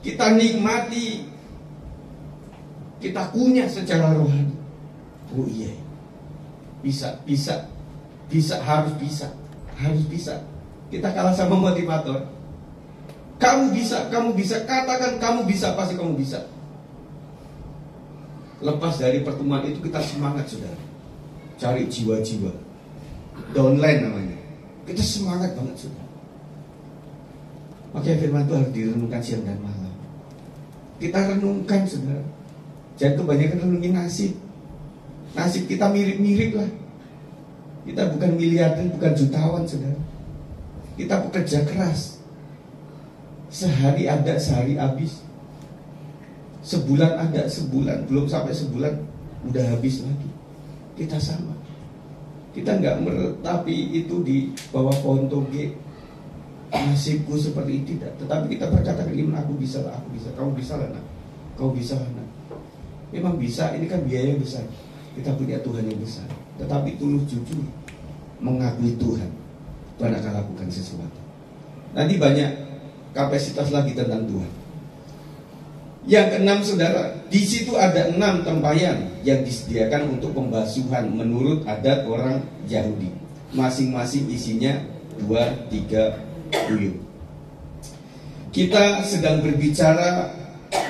kita nikmati, kita kunyah secara rohani. Oh iya, bisa, harus bisa. Kita kalah sama motivator. Kamu bisa, katakan kamu bisa, pasti kamu bisa. Lepas dari pertemuan itu kita semangat, saudara. Cari jiwa-jiwa. Downline namanya. Kita semangat banget, saudara. Makanya firman itu harus direnungkan siang dan malam. Kita renungkan, saudara. Jangan kebanyakan renungin nasib. Nasib kita mirip-mirip lah. Kita bukan miliarder, bukan jutawan, saudara. Kita pekerja keras. Sehari ada, sehari habis. Sebulan ada, sebulan. Belum sampai sebulan, udah habis lagi. Kita sama. Kita nggak meretapi itu di bawah pohon toge. Nasibku seperti itu, tidak. Tetapi kita berkata ke iman, aku bisa lah, aku bisa. Kamu bisa lah, nak. Kau bisa lah, nak. Memang bisa, ini kan biaya besar. Kita punya Tuhan yang besar. Tetapi tulus jujur mengakui Tuhan, Tuhan akan lakukan sesuatu. Nanti banyak kapasitas lagi tentang Tuhan. Yang keenam, saudara, di situ ada 6 tempayan yang disediakan untuk pembasuhan menurut adat orang Yahudi. Masing-masing isinya 2-3 buyut. Kita sedang berbicara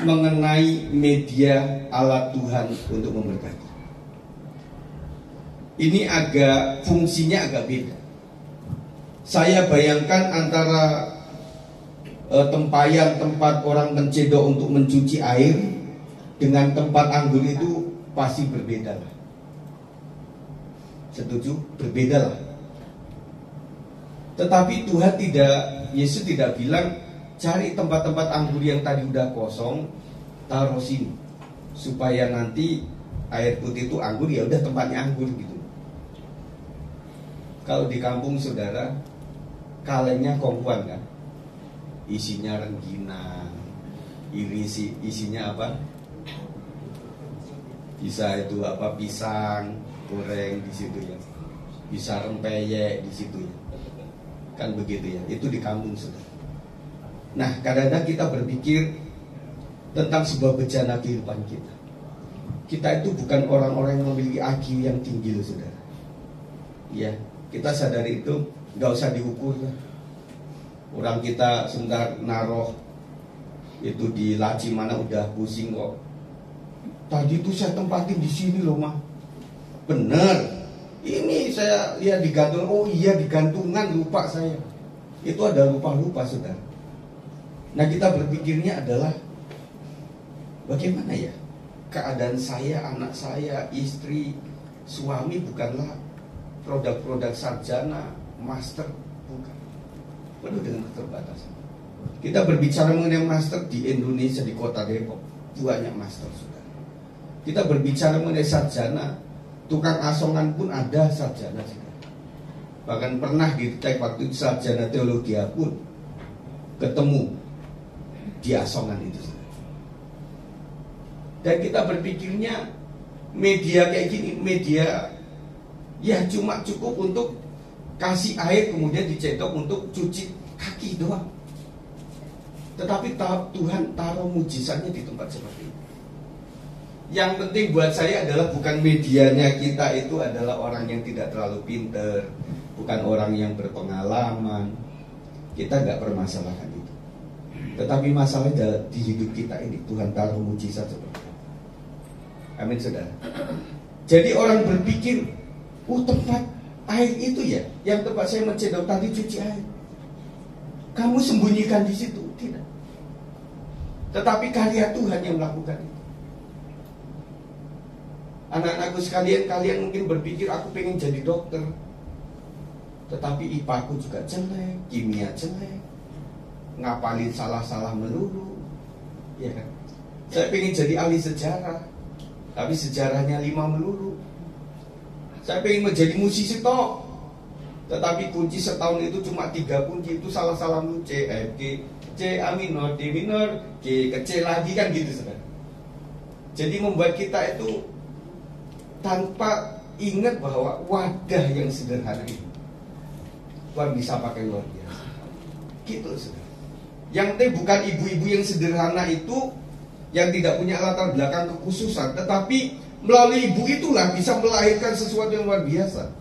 mengenai media alat Tuhan untuk memberkati. Ini fungsinya agak beda. Saya bayangkan antara tempayan tempat orang mencedok untuk mencuci air dengan tempat anggur itu pasti berbeda lah. Setuju? Berbeda lah. Tetapi Yesus tidak bilang cari tempat-tempat anggur yang tadi udah kosong, taruh sini supaya nanti air putih itu anggur, ya udah tempatnya anggur gitu. Kalau di kampung, saudara, kalengnya kompuan kan, isinya rengginang, isinya apa? Bisa itu apa, pisang goreng di situ ya, bisa rempeyek di situ ya. Kan begitu ya, itu di kampung, saudara. Nah, kadang-kadang kita berpikir tentang sebuah bejana kehidupan kita. Kita itu bukan orang-orang yang memiliki IQ yang tinggi loh, saudara. Ya, kita sadari itu, nggak usah diukur lah. Orang kita sebentar naruh itu di laci mana udah pusing kok. Tadi itu saya tempatin di sini loh, mah. Bener. Ini saya lihat digantung. Oh iya, digantungan, lupa saya. Itu ada lupa-lupa, saudara. Nah, kita berpikirnya adalah bagaimana ya keadaan saya, anak saya, istri, suami bukanlah produk-produk sarjana, master, bukan. Penuh dengan keterbatasan. Kita berbicara mengenai master di Indonesia, di kota Depok, banyak master, saudara. Kita berbicara mengenai sarjana, tukang asongan pun ada sarjana, saudara. Bahkan pernah dicek waktu itu sarjana teologi pun ketemu di asongan itu, saudara. Dan kita berpikirnya media kayak gini, media ya cuma cukup untuk kasih air kemudian dicedok untuk cuci kaki doang. Tetapi Tuhan taruh mujizatnya di tempat seperti ini. Yang penting buat saya adalah bukan medianya kita itu adalah orang yang tidak terlalu pinter, bukan orang yang berpengalaman. Kita nggak permasalahkan itu. Tetapi masalahnya di hidup kita ini Tuhan taruh mujizat seperti itu. Amin, saudara. Jadi orang berpikir, tempat air itu ya, yang tempat saya mencedok tadi cuci air. Kamu sembunyikan di situ, tidak. Tetapi karya Tuhan yang melakukan itu. Anak-anakku sekalian, kalian mungkin berpikir aku pengen jadi dokter, tetapi IPA aku juga jelek, kimia jelek, ngapalin salah-salah melulu, ya kan? Saya pengen jadi ahli sejarah, tapi sejarahnya 5 melulu. Saya pengen menjadi musisi toh, tetapi kunci setahun itu cuma 3 kunci, itu salah-salah melulu. C, F, G, C, A minor, D minor, G ke C lagi, kan gitu, saudara. Jadi membuat kita itu tanpa ingat bahwa wadah yang sederhana ini Tuhan bisa pakai luar biasa. Gitu, saudara. Yang penting bukan ibu-ibu yang sederhana itu, yang tidak punya latar belakang kekhususan, tetapi melalui ibu itulah bisa melahirkan sesuatu yang luar biasa.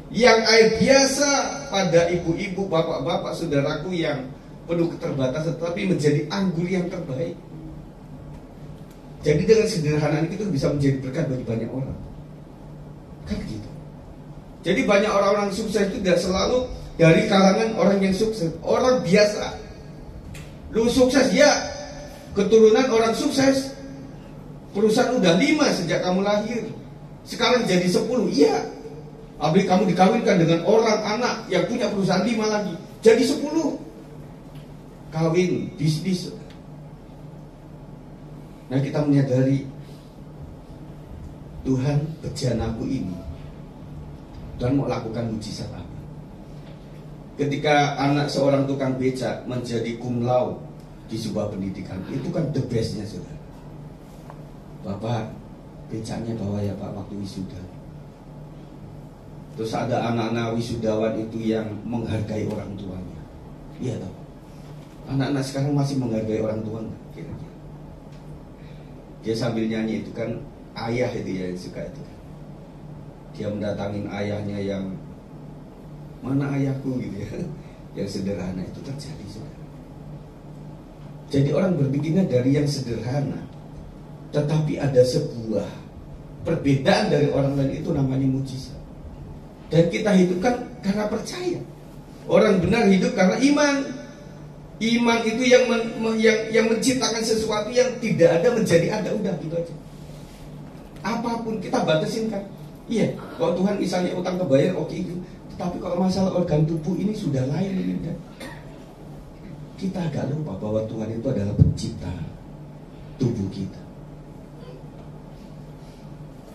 Yang air biasa pada ibu-ibu, bapak-bapak, saudaraku yang penuh keterbatasan, tetapi menjadi anggur yang terbaik. Jadi dengan sederhana itu bisa menjadi berkat bagi banyak orang. Kan gitu. Jadi banyak orang-orang sukses itu tidak selalu dari kalangan orang yang sukses. Orang biasa. Lu sukses ya, keturunan orang sukses. Perusahaan udah 5 sejak kamu lahir, sekarang jadi 10. Iya. Apalagi kamu dikawinkan dengan orang anak yang punya perusahaan 5 lagi, jadi 10. Kawin, bisnis. Nah, kita menyadari Tuhan, bejanaku ini, Tuhan mau lakukan mujizat apa? Ketika anak seorang tukang becak menjadi cum laude di sebuah pendidikan, itu kan the bestnya, saudara. Bapak, becaknya bawa ya Pak waktu wisuda. Terus ada anak-anak wisudawan itu yang menghargai orang tuanya. Iya toh. Anak-anak sekarang masih menghargai orang tua nggak kira-kira? Dia sambil nyanyi itu kan ayah itu ya yang suka itu. Dia mendatangin ayahnya yang mana ayahku gitu ya, yang sederhana itu terjadi, saudara. Jadi orang berpikirnya dari yang sederhana, tetapi ada sebuah perbedaan dari orang lain, itu namanya mujizat. Dan kita hidupkan karena percaya. Orang benar hidup karena iman. Iman itu yang menciptakan sesuatu yang tidak ada menjadi ada, udah gitu aja. Apapun kita batasin kan. Iya, kalau Tuhan misalnya utang kebayar, oke itu. Tapi kalau masalah organ tubuh ini sudah lain ini udah. Kita agak lupa bahwa Tuhan itu adalah pencipta tubuh kita.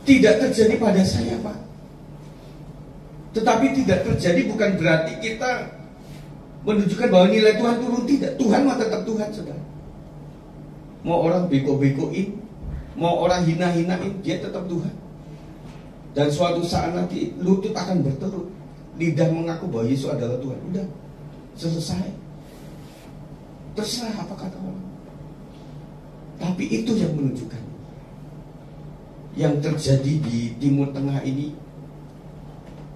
Tidak terjadi pada saya, Pak. Tetapi tidak terjadi bukan berarti kita menunjukkan bahwa nilai Tuhan turun, tidak. Tuhan mah tetap Tuhan, saudara. Mau orang bego-begoin, mau orang hina-hinain, dia tetap Tuhan. Dan suatu saat nanti lutut akan bertelur, lidah mengaku bahwa Yesus adalah Tuhan. Udah, selesai. Terserah apa kata orang. Tapi itu yang menunjukkan. Yang terjadi di Timur Tengah ini,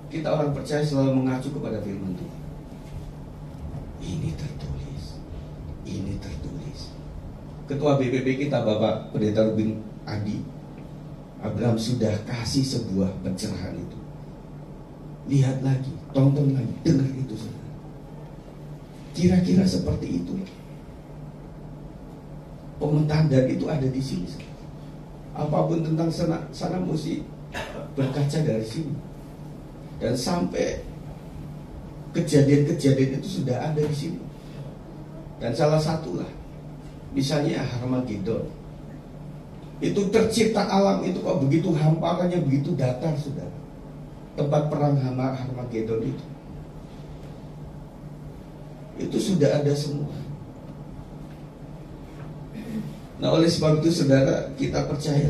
kita orang percaya selalu mengacu kepada firman Tuhan. Ini tertulis. Ini tertulis. Ketua BPP kita, Bapak Pendeta Rubin Adi, Abraham sudah kasih sebuah pencerahan itu. Lihat lagi, tonton lagi, dengar itu, saudara. Kira-kira seperti itu. Pementahan itu ada di sini, saudara. Apapun tentang sana mesti berkaca dari sini. Dan sampai kejadian-kejadian itu sudah ada di sini. Dan salah satulah, misalnya Harmagedon. Itu tercipta alam itu kok begitu hamparannya, begitu datar, saudara. Tempat perang Harmagedon itu. Itu sudah ada semua. Nah, oleh sebab itu, saudara, kita percaya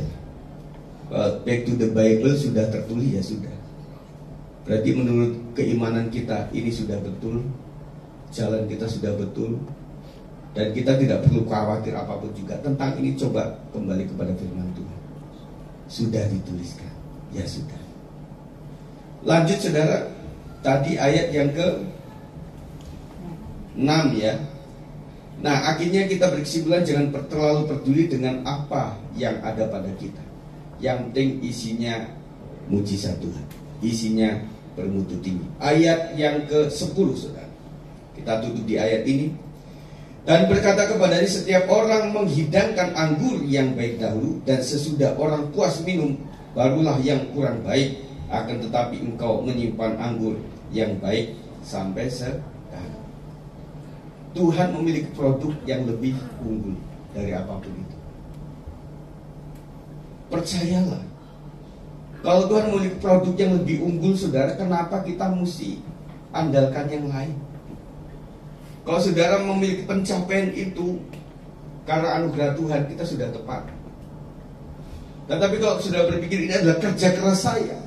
back to the Bible sudah tertulis, ya sudah. Berarti menurut keimanan kita ini sudah betul, jalan kita sudah betul, dan kita tidak perlu khawatir apapun juga tentang ini. Coba kembali kepada firman Tuhan. Sudah dituliskan, ya sudah. Lanjut, saudara. Tadi ayat yang ke-6 ya. Nah, akhirnya kita berkesimpulan jangan terlalu peduli dengan apa yang ada pada kita. Yang penting isinya mujizat Tuhan, isinya bermutu tinggi. Ayat yang ke-10, saudara. Kita tutup di ayat ini. Dan berkata kepadanya, setiap orang menghidangkan anggur yang baik dahulu, dan sesudah orang puas minum, barulah yang kurang baik. Akan tetapi engkau menyimpan anggur yang baik sampai sekarang. Tuhan memiliki produk yang lebih unggul dari apapun itu. Percayalah. Kalau Tuhan memiliki produk yang lebih unggul, saudara, kenapa kita mesti andalkan yang lain? Kalau saudara memiliki pencapaian itu karena anugerah Tuhan, kita sudah tepat. Tetapi kalau sudah berpikir ini adalah kerja keras saya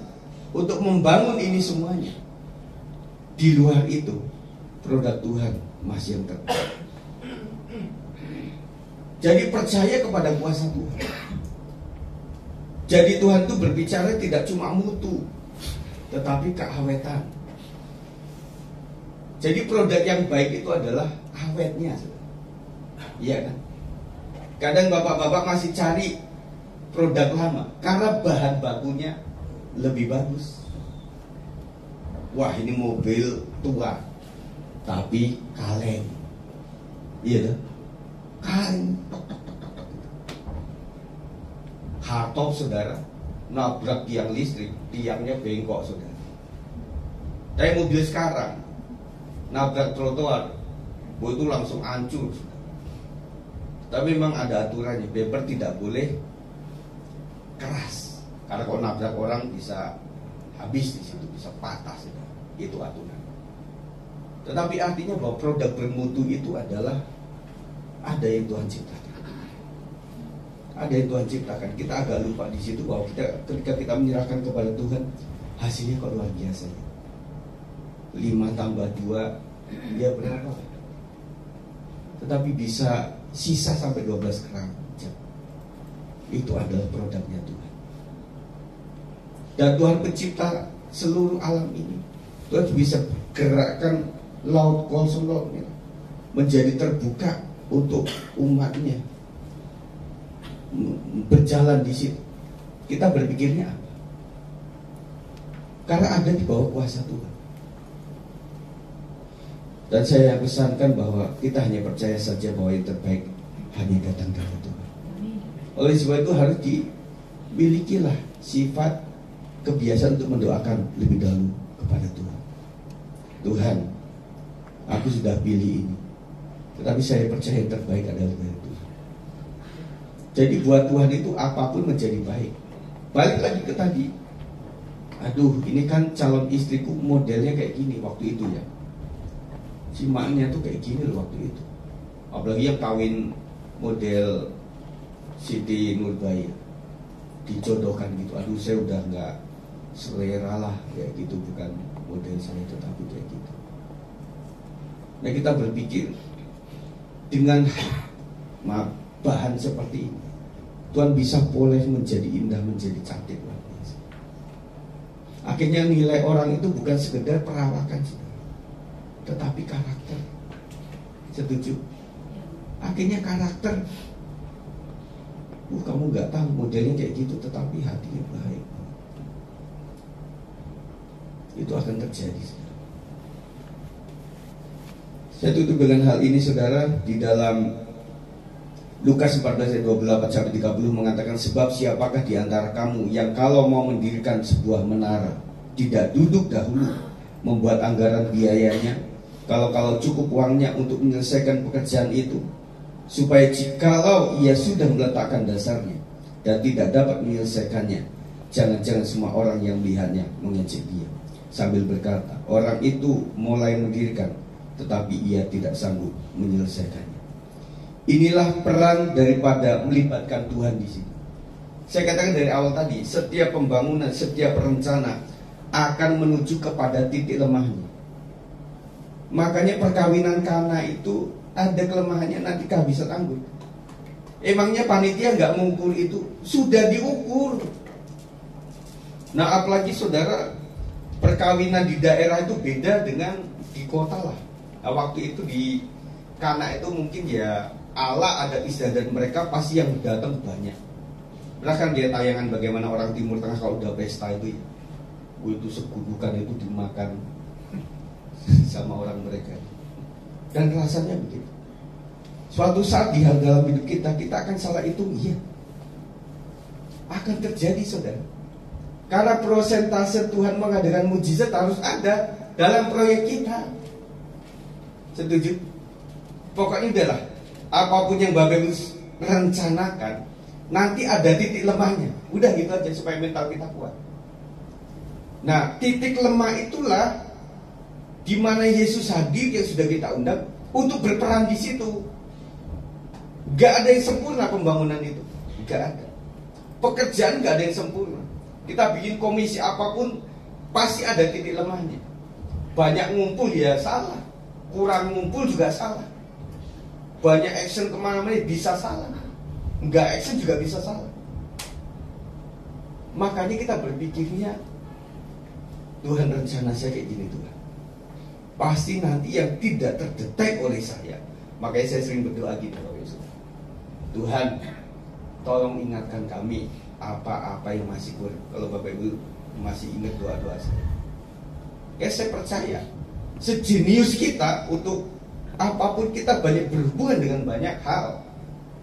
untuk membangun ini semuanya, di luar itu produk Tuhan masih yang terbaik. Jadi percaya kepada kuasa Tuhan. Jadi Tuhan itu berbicara tidak cuma mutu, tetapi keawetan. Jadi produk yang baik itu adalah awetnya. Iya kan? Kadang bapak-bapak masih cari produk lama karena bahan bakunya lebih bagus. Wah, ini mobil tua tapi kaleng. Iya kan? Kaleng. Hardtop, saudara, nabrak tiang listrik, tiangnya bengkok, saudara. Tapi mobil sekarang nabrak trotoar, itu langsung hancur. Tapi memang ada aturannya, bumper tidak boleh keras. Karena kalau nabrak orang bisa habis di situ, bisa patah. Itu aturan. Tetapi artinya bahwa produk bermutu itu adalah ada yang Tuhan ciptakan. Ada yang Tuhan ciptakan. Kita agak lupa di situ bahwa ketika kita menyerahkan kepada Tuhan, hasilnya kok luar biasa. 5 tambah 2 ya berapa? Tetapi bisa sisa sampai 12 gram. Itu adalah produknya Tuhan. Dan Tuhan pencipta seluruh alam ini. Tuhan bisa gerakkan laut kosong menjadi terbuka untuk umatnya berjalan di situ. Kita berpikirnya apa? Karena ada di bawah kuasa Tuhan. Dan saya pesankan bahwa kita hanya percaya saja bahwa yang terbaik hanya datang dari Tuhan. Oleh sebab itu harus dimilikilah sifat kebiasaan untuk mendoakan lebih dahulu kepada Tuhan. Tuhan, aku sudah pilih ini, tetapi saya percaya yang terbaik adalah dari Tuhan. Jadi buat Tuhan itu apapun menjadi baik. Balik lagi ke tadi. Aduh, ini kan calon istriku modelnya kayak gini waktu itu ya. Si maknya tuh kayak gini loh waktu itu. Apalagi yang kawin model Siti Nurbaya, dijodohkan gitu. Aduh, saya udah nggak selera lah kayak gitu, bukan model saya, tetapi kayak gitu. Nah, kita berpikir dengan bahan seperti ini, Tuhan bisa boleh menjadi indah, menjadi cantik. Akhirnya nilai orang itu bukan sekedar perawakan, tetapi karakter. Setuju? Akhirnya karakter. Kamu nggak tahu modelnya kayak gitu, tetapi hatinya baik. Itu akan terjadi. Saya tutup dengan hal ini, saudara. Di dalam Lukas 14 ayat 28 sampai 30 mengatakan, sebab siapakah di antara kamu yang kalau mau mendirikan sebuah menara tidak duduk dahulu membuat anggaran biayanya, kalau cukup uangnya untuk menyelesaikan pekerjaan itu, supaya jikalau ia sudah meletakkan dasarnya dan tidak dapat menyelesaikannya, jangan-jangan semua orang yang melihatnya mengejek dia sambil berkata, orang itu mulai mendirikan tetapi ia tidak sanggup menyelesaikannya. Inilah peran daripada melibatkan Tuhan di sini. Saya katakan dari awal tadi, setiap pembangunan, setiap rencana akan menuju kepada titik lemahnya. Makanya perkawinan Kana itu ada kelemahannya, nanti kehabisan anggur. Emangnya panitia nggak mengukur itu? Sudah diukur. Nah, apalagi saudara, perkawinan di daerah itu beda dengan di kota lah. Nah, waktu itu di Kana itu mungkin ya Allah ada istiadat mereka, pasti yang datang banyak. Bahkan dia tayangan bagaimana orang Timur Tengah kalau udah pesta itu, itu segudukan itu dimakan sama orang mereka. Dan rasanya begitu. Suatu saat di dalam hidup kita akan salah hitung, iya. Akan terjadi, saudara. Karena prosentase Tuhan mengadakan mujizat harus ada dalam proyek kita. Setuju? Pokoknya udahlah, apapun yang Bapak Ibu rencanakan, nanti ada titik lemahnya. Udah gitu aja supaya mental kita kuat. Nah, titik lemah itulah di mana Yesus hadir, yang sudah kita undang untuk berperan di situ. Gak ada yang sempurna pembangunan itu, gak ada. Pekerjaan gak ada yang sempurna. Kita bikin komisi apapun pasti ada titik lemahnya. Banyak ngumpul ya salah, kurang ngumpul juga salah. Banyak action kemana-mana bisa salah, nggak action juga bisa salah. Makanya kita berpikirnya, Tuhan rencana saya kayak gini Tuhan, pasti nanti yang tidak terdetek oleh saya. Makanya saya sering berdoa gitu, Tuhan tolong ingatkan kami apa-apa yang masih kurang. Kalau Bapak Ibu masih ingat doa-doa saya, ya saya percaya sejenius kita untuk apapun kita banyak berhubungan dengan banyak hal,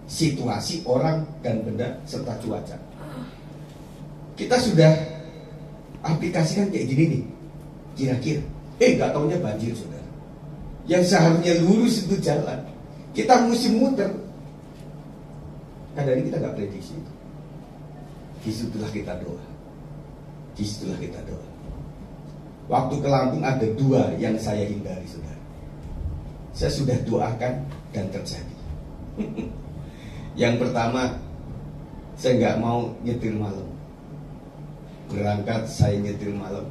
situasi, orang, dan benda, serta cuaca. Kita sudah aplikasikan kayak gini nih, kira-kira Nggak taunya banjir, saudara. Yang seharusnya lurus itu jalan, kita mesti muter. Kadang kita nggak prediksi itu. Disitulah kita doa. Disitulah kita doa. Waktu ke Lampung ada 2 yang saya hindari, saudara. Saya sudah doakan dan terjadi. Yang pertama, saya nggak mau nyetir malam. Berangkat saya nyetir malam.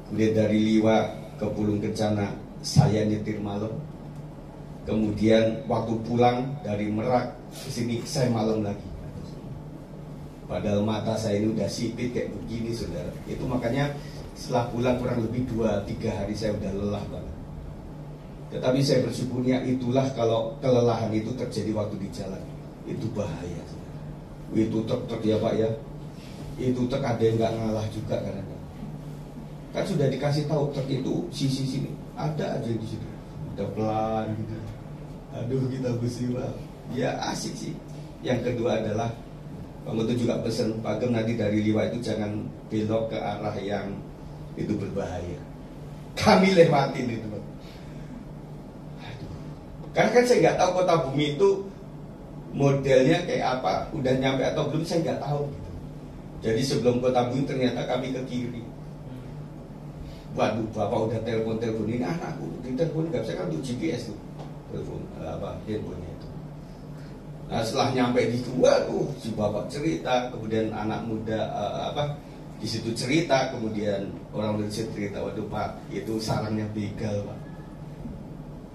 Kemudian dari Liwa ke Pulung Kencana saya nyetir malam. Kemudian waktu pulang dari Merak ke sini saya malam lagi. Padahal mata saya ini udah sipit kayak begini, saudara. Itu makanya setelah pulang kurang lebih 2-3 hari saya udah lelah banget. Tetapi saya bersyukurnya itulah kalau kelelahan itu terjadi waktu di jalan. Itu bahaya, saudara. Itu truk ya Pak ya. Itu truk ada yang nggak ngalah juga kadang-kadang. Kan sudah dikasih tahu truk itu sisi sini, ada aja di situ. Udah pelan gitu. Aduh kita bersiwa. Ya asik sih. Yang kedua adalah kamu itu juga pesan Pak Gem nanti dari Liwa itu jangan belok ke arah yang itu berbahaya. Kami lewatin itu. Aduh. Karena kan saya nggak tahu kota bumi itu modelnya kayak apa, udah nyampe atau belum saya nggak tahu gitu. Jadi sebelum kota bumi ternyata kami ke kiri. Waduh, bapak udah telepon ini anakku, di telepon nggak bisa kan untuk GPS tuh, telepon handphonenya itu. Nah setelah nyampe di situ, waduh, si bapak cerita, kemudian anak muda di situ cerita, kemudian orang Indonesia cerita, waduh Pak, itu sarangnya begal Pak.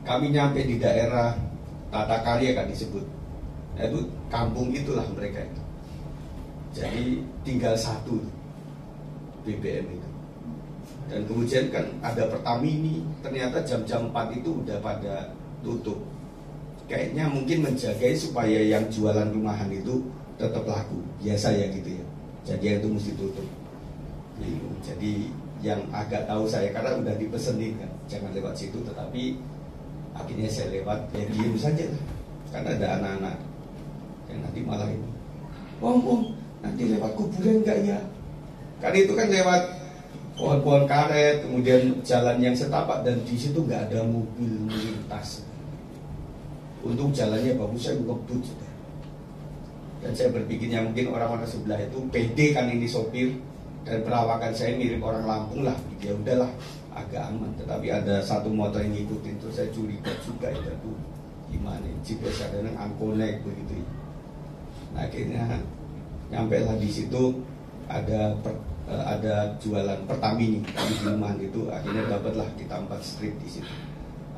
Kami nyampe di daerah Tata Karya kan disebut. Nah, itu kampung itulah mereka itu. Jadi tinggal 1 BBM itu. Dan kemudian kan ada Pertamini, ternyata jam-jam 4 itu udah pada tutup. Kayaknya mungkin menjaga supaya yang jualan rumahan itu tetap laku. Biasa ya gitu ya. Jadi itu mesti tutup. Jadi yang agak tahu saya karena udah dipesenin kan, jangan lewat situ, tetapi akhirnya saya lewat, ya diem saja lah. Karena ada anak-anak yang nanti malah ini, om nanti lewat kuburan enggak ya? Karena itu kan lewat pohon-pohon karet, kemudian jalan yang setapak, dan di situ nggak ada mobil melintas. Untung jalannya bagus, saya ngebut sudah. Dan saya berpikirnya mungkin orang-orang sebelah itu pede kan ini sopir, dan perawakan saya mirip orang Lampung lah, ya udahlah agak aman. Tetapi ada satu motor yang ngikutin, terus saya curiga juga itu gimana? GPS ada yang unconnect begitu. Nah, akhirnya nyampe lah di situ ada jualan Pertamini di rumahan itu, akhirnya dapatlah kita 4 strip di situ,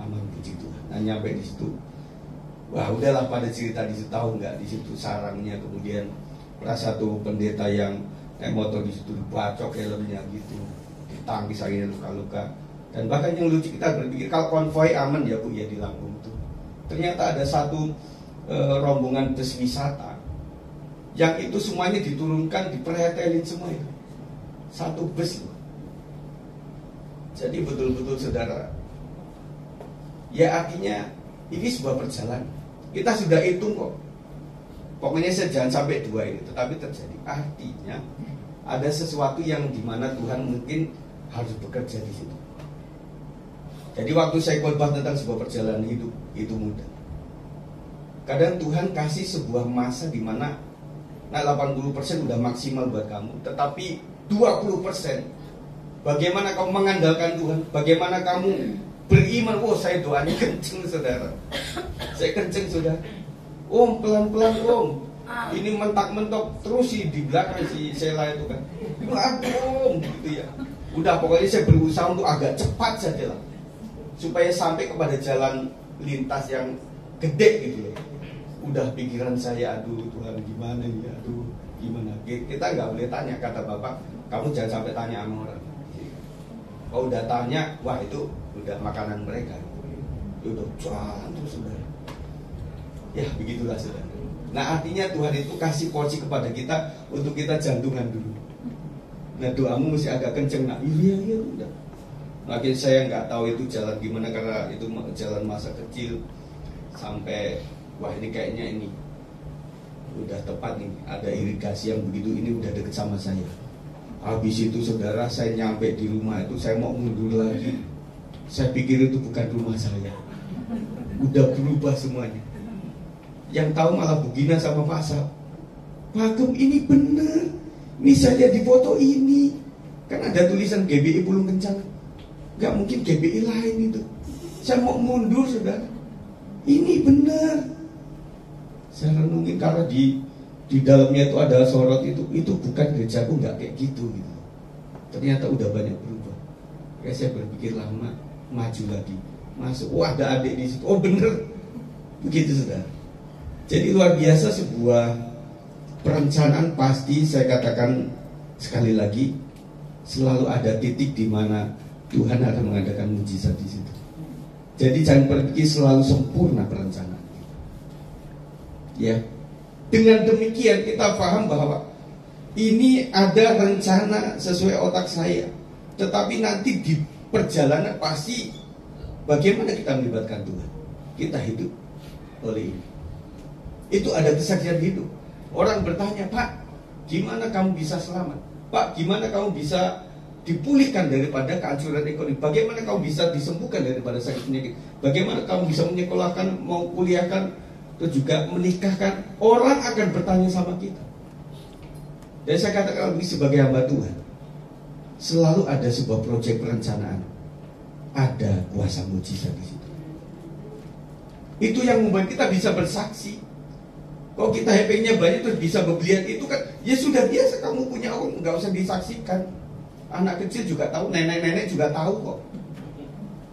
aman begitu. Nah nyampe di situ, wah udahlah pada cerita di situ, tahu nggak di situ sarangnya, kemudian ada satu pendeta yang naik motor di situ dibacok helmnya gitu, ditangkis akhirnya luka-luka. Dan bahkan yang lucu, kita berpikir kalau konvoy aman ya Bu ya di Lampung itu, ternyata ada satu rombongan bus wisata yang itu semuanya diturunkan, dipretelin semua itu. Satu bus loh. Jadi betul-betul saudara, ya artinya ini sebuah perjalanan. Kita sudah hitung kok. Pokoknya saya jangan sampai 2 ini, tetapi terjadi. Artinya ada sesuatu yang dimana Tuhan mungkin harus bekerja di situ. Jadi waktu saya khotbah tentang sebuah perjalanan hidup itu mudah. Kadang Tuhan kasih sebuah masa dimana 80% udah maksimal buat kamu, tetapi 20% bagaimana kamu mengandalkan Tuhan, bagaimana kamu beriman. Oh saya doanya kenceng saudara, saya kenceng saudara. Om pelan-pelan om, ini mentak-mentok terus sih di belakang si Sela itu kan, om gitu ya. Udah pokoknya saya berusaha untuk agak cepat saja lah, supaya sampai kepada jalan lintas yang gede gitu ya. Udah pikiran saya, aduh Tuhan gimana ya, aduh gimana. Kita nggak boleh tanya, kata Bapak, kamu jangan sampai tanya sama orang. Kalau udah tanya, wah itu udah makanan mereka. Itu udah jalan terus saudara. Ya begitulah saudara. Nah artinya Tuhan itu kasih porsi kepada kita untuk kita jantungan dulu. Nah doamu mesti agak kenceng. Nah iya udah. Makin saya nggak tahu itu jalan gimana, karena itu jalan masa kecil sampai wah ini kayaknya ini udah tepat nih, ada irigasi yang begitu, ini udah deket sama saya. Habis itu saudara, saya nyampe di rumah itu, saya mau mundur lagi. Saya pikir itu bukan rumah saya. Udah berubah semuanya. Yang tahu malah Bu Gina sama Pak Sab. Pak Gem, ini bener. Ini saya di foto ini. Kan ada tulisan GBI Pulung Kencana. Gak mungkin GBI lain itu. Saya mau mundur saudara. Ini bener. Saya renungin karena di dalamnya itu ada sorot itu bukan gerejaku, nggak kayak gitu. Ternyata udah banyak berubah. Kayak saya berpikir lama, maju lagi, masuk. Wah, ada adik di situ. Oh bener, begitu saudara. Jadi luar biasa sebuah perencanaan. Pasti saya katakan sekali lagi, selalu ada titik di mana Tuhan akan mengadakan mujizat di situ. Jadi jangan berpikir selalu sempurna perencanaan. Ya. Dengan demikian kita paham bahwa ini ada rencana sesuai otak saya. Tetapi nanti di perjalanan pasti bagaimana kita melibatkan Tuhan. Kita hidup oleh ini. Itu ada kesaksian hidup. Orang bertanya, Pak, gimana kamu bisa selamat? Pak, gimana kamu bisa dipulihkan daripada kehancuran ekonomi? Bagaimana kamu bisa disembuhkan daripada sakit penyakit? Bagaimana kamu bisa menyekolahkan, mau kuliahkan, atau juga menikahkan? Orang akan bertanya sama kita. Dan saya katakan begini, sebagai hamba Tuhan, selalu ada sebuah proyek perencanaan, ada kuasa mujizat di situ. Itu yang membuat kita bisa bersaksi. Kalau kita HP-nya banyak terus bisa berlian, itu kan ya sudah biasa, kamu punya uang, nggak usah disaksikan. Anak kecil juga tahu, nenek-nenek juga tahu kok.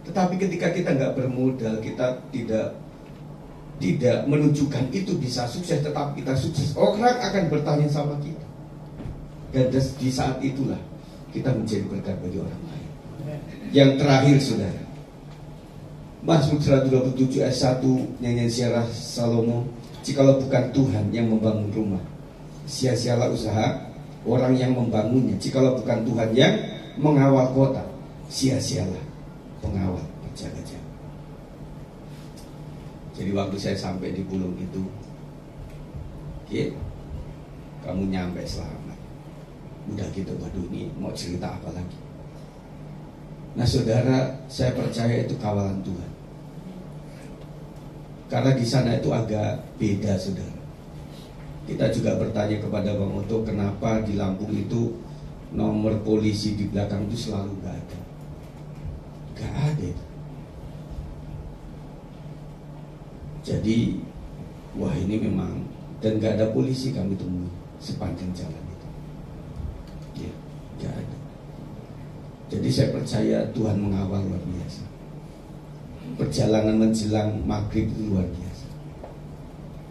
Tetapi ketika kita nggak bermodal, kita tidak menunjukkan itu bisa sukses, tetapi kita sukses, orang akan bertanya sama kita. Dan di saat itulah kita menjadi berkat bagi orang lain. Yang terakhir saudara, Mazmur 127 ayat 1, nyanyian Syarah Salomo, jikalau bukan Tuhan yang membangun rumah, sia-sialah usaha orang yang membangunnya. Jikalau bukan Tuhan yang mengawal kota, sia-sialah pengawal berjaga-jaga. Jadi waktu saya sampai di Pulung itu, Kit, kamu nyampe selamat. Udah gitu, waduh ini mau cerita apa lagi? Nah saudara, saya percaya itu kawalan Tuhan. Karena di sana itu agak beda saudara. Kita juga bertanya kepada Bang Oto, kenapa di Lampung itu nomor polisi di belakang itu selalu gak ada. Gak ada itu. Jadi, wah ini memang, dan gak ada polisi kami temui sepanjang jalan itu. Ya, gak ada. Jadi saya percaya Tuhan mengawal luar biasa. Perjalanan menjelang maghrib itu luar biasa,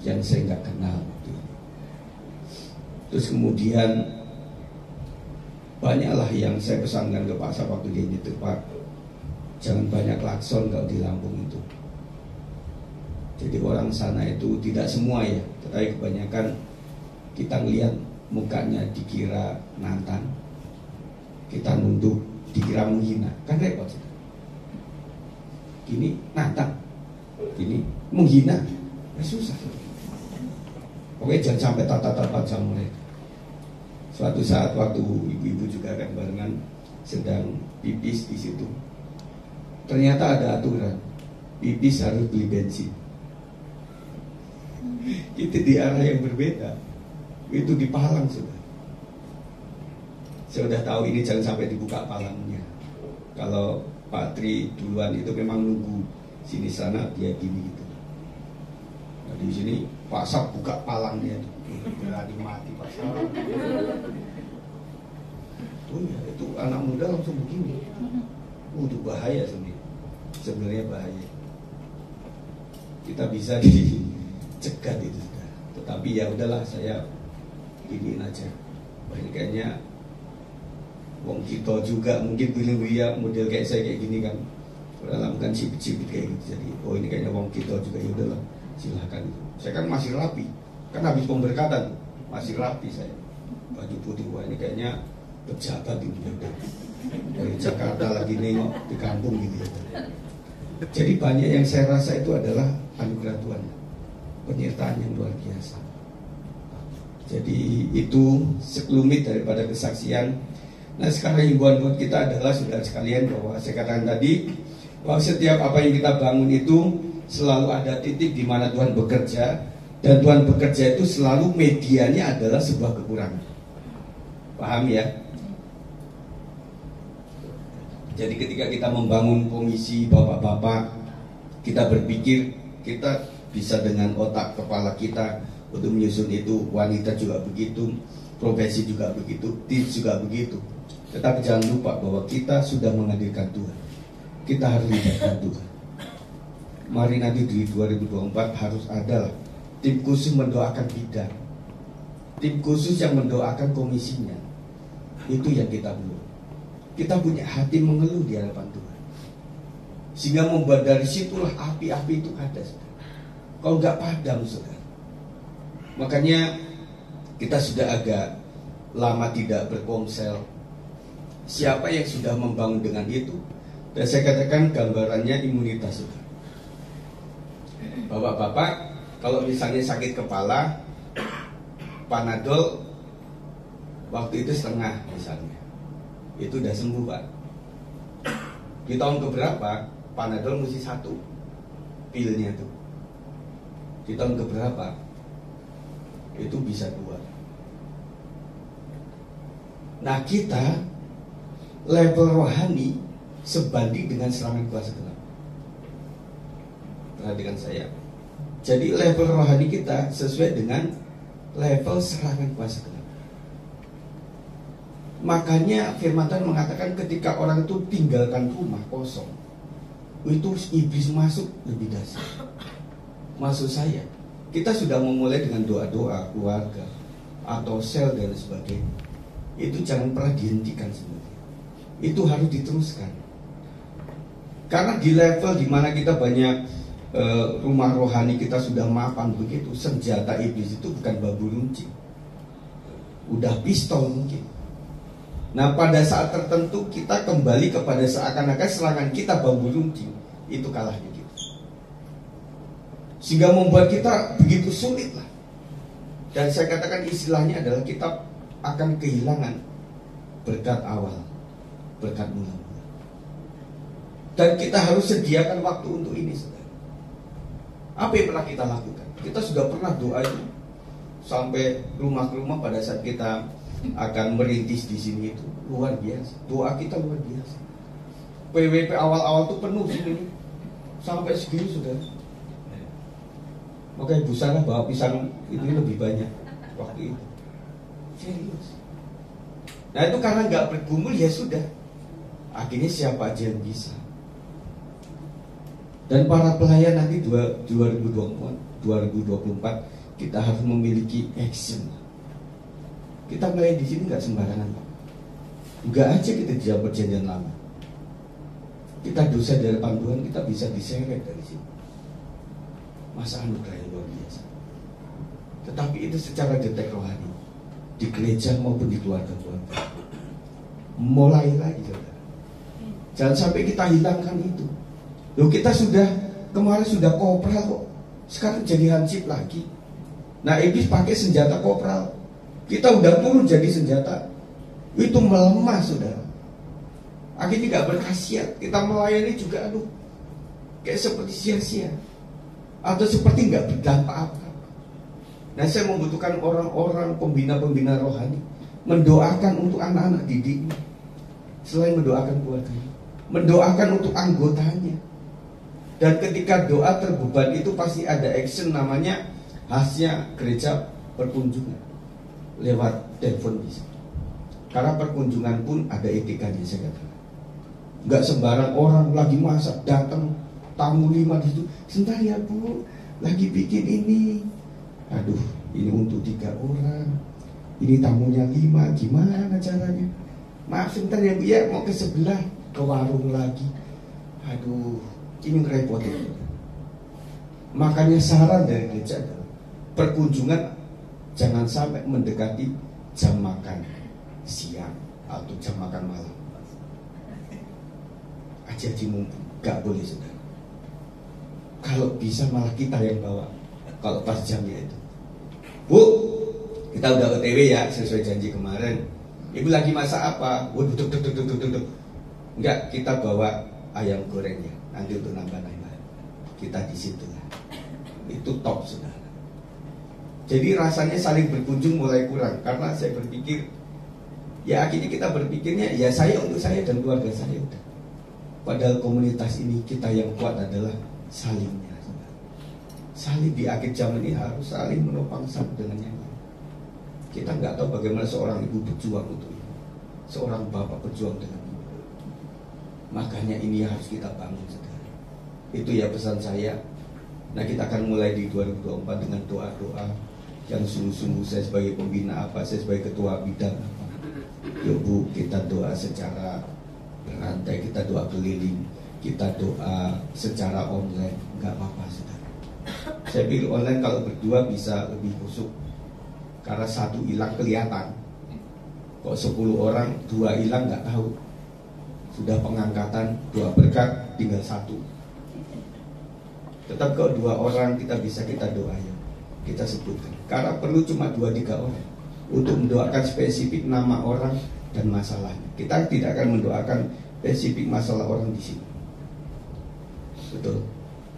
yang saya nggak kenal. Terus kemudian banyaklah yang saya pesankan ke Pak Sab waktu dia nyetir, Pak, jangan banyak klakson kalau di Lampung itu. Jadi orang sana itu tidak semua ya, tetapi kebanyakan kita ngelihat mukanya dikira nantang, kita nunduk dikira menghina, kan repot. Ini nantang, ini menghina, ya susah. Oke, jangan sampai tata-tata sama mereka. Suatu saat waktu ibu-ibu juga kan barengan sedang pipis di situ, ternyata ada aturan pipis harus beli bensin. Itu di arah yang berbeda, itu di palang sudah. Saya udah tahu ini jangan sampai dibuka palangnya. Kalau Pak Tri duluan itu memang nunggu sini sana dia gini gitu. Nah, di sini Pak Sab buka palangnya, berani mati Pak Sab. Oh ya, itu anak muda langsung begini. Itu bahaya sebenarnya bahaya. Kita bisa dicegat itu, tetapi ya udahlah, saya iniin aja. Wah, ini kayaknya wong kita juga mungkin ya model kayak saya kayak gini kan, dalam kan cipit-cipit kayak gitu. Jadi oh ini kayaknya wong kita juga, ya udahlah silahkan. Saya kan masih rapi, kan habis pemberkatan masih rapi saya, baju putih. Wah ini kayaknya pejabat itu dari Jakarta lagi nengok di kampung gitu. Jadi banyak yang saya rasa itu adalah anugerah Tuhan, penyertaan yang luar biasa. Jadi itu sekelumit daripada kesaksian Nah sekarang himbauan buat kita adalah saudara sekalian, bahwa saya katakan tadi, bahwa setiap apa yang kita bangun itu selalu ada titik di mana Tuhan bekerja, dan Tuhan bekerja itu selalu medianya adalah sebuah kekurangan. Paham ya? Jadi ketika kita membangun komisi bapak-bapak, kita berpikir kita bisa dengan otak kepala kita untuk menyusun itu. Wanita juga begitu, profesi juga begitu, tips juga begitu. Tetapi jangan lupa bahwa kita sudah menghadirkan Tuhan. Kita harus libatkan Tuhan. Mari nanti di 2024 harus ada lah tim khusus mendoakan bidang, tim khusus yang mendoakan komisinya. Itu yang kita belum. Kita punya hati mengeluh di hadapan Tuhan, sehingga membuat dari situlah api-api itu ada. Kalau nggak padam, saudara. Makanya kita sudah agak lama tidak berkomsel. Siapa yang sudah membangun dengan itu? Dan saya katakan gambarannya imunitas, saudara. Bapak-bapak, kalau misalnya sakit kepala, Panadol waktu itu setengah misalnya, itu udah sembuh, Pak. Di tahun keberapa Panadol mesti 1 pilnya tuh. Di tahun keberapa itu bisa 2. Nah kita level rohani sebanding dengan serangan kuasa gelap. Perhatikan saya. Jadi level rohani kita sesuai dengan level serangan kuasa gelap. Makanya firman Tuhan mengatakan ketika orang itu tinggalkan rumah kosong, itu iblis masuk lebih dahsyat. Maksud saya, kita sudah memulai dengan doa-doa keluarga atau sel dan sebagainya. Itu jangan pernah dihentikan sebenarnya. Itu harus diteruskan. Karena di level dimana kita banyak rumah rohani kita sudah mapan begitu, senjata iblis itu bukan bambu runcing, udah pistol mungkin. Nah pada saat tertentu kita kembali kepada seakan-akan serangan kita bambu runcing, itu kalahnya kita, sehingga membuat kita begitu sulit lah. Dan saya katakan istilahnya adalah kita akan kehilangan berkat awal, berkat mula-mula. Dan kita harus sediakan waktu untuk ini, saudara. Apa yang pernah kita lakukan? Kita sudah pernah doa itu sampai rumah ke rumah pada saat kita akan merintis di sini itu luar biasa. Doa kita luar biasa. PWP awal-awal tuh penuh sini sampai segini sudah. Makanya Ibu Sana bawa pisang itu lebih banyak waktu itu. Serius. Nah itu karena nggak bergumul ya sudah. Akhirnya siapa aja yang bisa. Dan para pelayan nanti 2024 kita harus memiliki action. Kita mulai di sini nggak sembarangan, Pak. Nggak aja kita di dalam perjanjian lama. Kita dosa di hadapan Tuhan, kita bisa diseret dari sini. Masa anugerah yang luar biasa. Tetapi itu secara detek rohani, di gereja maupun di keluarga-keluarga. Mulai lagi, saudara. Jangan sampai kita hilangkan itu. Loh kita kemarin sudah kopral kok, sekarang jadi hansip lagi. Nah iblis pakai senjata kopral, kita udah turun jadi senjata, itu melemah, saudara. Akhirnya gak berkhasiat, kita melayani juga kayak seperti sia-sia, atau seperti gak berdampak apa-apa. Nah saya membutuhkan orang-orang pembina-pembina rohani mendoakan untuk anak-anak didiknya, selain mendoakan keluarganya, mendoakan untuk anggotanya. Dan ketika doa terbeban itu pasti ada action, namanya khasnya gereja perkunjungan lewat telepon bisa. Karena perkunjungan pun ada etikanya, saya katakan. Nggak sembarang orang lagi masak datang tamu 5 di situ. Sebentar ya Bu, lagi bikin ini. Aduh, ini untuk 3 orang. Ini tamunya 5, gimana caranya? Maaf sebentar ya Bu ya, mau ke sebelah, ke warung lagi. Aduh, ini ngerepotin. Makanya saran dari gereja adalah perkunjungan jangan sampai mendekati jam makan siang atau jam makan malam. Aja mumpung, gak boleh saudara. Kalau bisa malah kita yang bawa. Kalau pas jamnya itu, Bu, kita udah OTW ya sesuai janji kemarin. Ibu lagi masak apa? Waduh, duduk. Enggak, kita bawa ayam gorengnya. Nanti untuk nambah-nambah. Kita di situ lah. Itu top, saudara. Jadi rasanya saling berkunjung mulai kurang. Karena saya berpikir, ya akhirnya kita berpikirnya, ya saya untuk saya dan keluarga saya udah. Padahal komunitas ini kita yang kuat adalah salingnya. Saudara. Saling di akhir zaman ini harus saling menopang satu dengan yang lain. Kita nggak tahu bagaimana seorang ibu berjuang untuk itu, seorang bapak berjuang dengan ibu. Makanya ini harus kita bangun saudara. Itu ya pesan saya. Nah kita akan mulai di 2024 dengan doa-doa yang sungguh-sungguh. Saya sebagai pembina apa, saya sebagai ketua bidang apa. Yuk Bu, kita doa secara berantai, kita doa keliling, kita doa secara online, nggak apa-apa saudara. Saya pilih online kalau berdua bisa lebih khusyuk. Karena satu hilang kelihatan. Kok 10 orang, 2 hilang nggak tahu. Sudah pengangkatan, 2 berkat, tinggal 1. Tetap kalau 2 orang kita bisa kita doa ya. Kita sebutkan. Karena perlu cuma 2-3 orang untuk mendoakan spesifik nama orang dan masalahnya. Kita tidak akan mendoakan spesifik masalah orang di sini. Betul.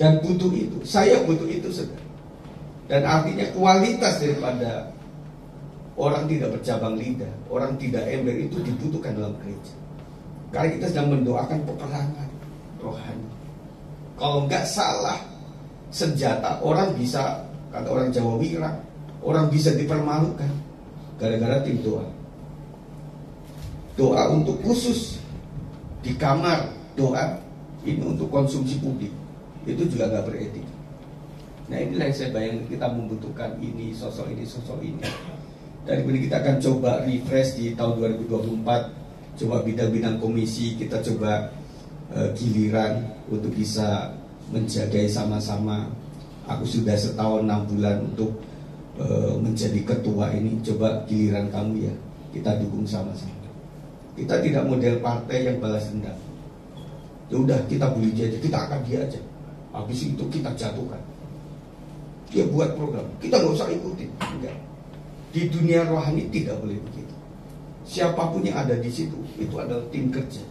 Dan butuh itu. Saya butuh itu saudara. Dan artinya kualitas daripada orang tidak bercabang lidah, orang tidak ember itu dibutuhkan dalam gereja. Karena kita sedang mendoakan peperangan rohani. Kalau nggak salah senjata, orang bisa, kata orang Jawa wirang, orang bisa dipermalukan gara-gara tim doa. Doa untuk khusus di kamar, doa ini untuk konsumsi publik, itu juga nggak beretik. Nah inilah yang saya bayangkan, kita membutuhkan ini, sosok ini, sosok ini. Dan kemudian kita akan coba refresh di tahun 2024. Coba bidang-bidang komisi kita coba giliran untuk bisa menjagai sama-sama. Aku sudah setahun 6 bulan untuk menjadi ketua ini. Coba giliran kamu ya, kita dukung sama-sama. Kita tidak model partai yang balas dendam. Ya udah kita bully dia aja, kita akan dia aja. Habis itu kita jatuhkan. Dia buat program, kita nggak usah ikutin. Enggak. Di dunia rohani tidak boleh begitu. Siapapun yang ada di situ, itu adalah tim kerja.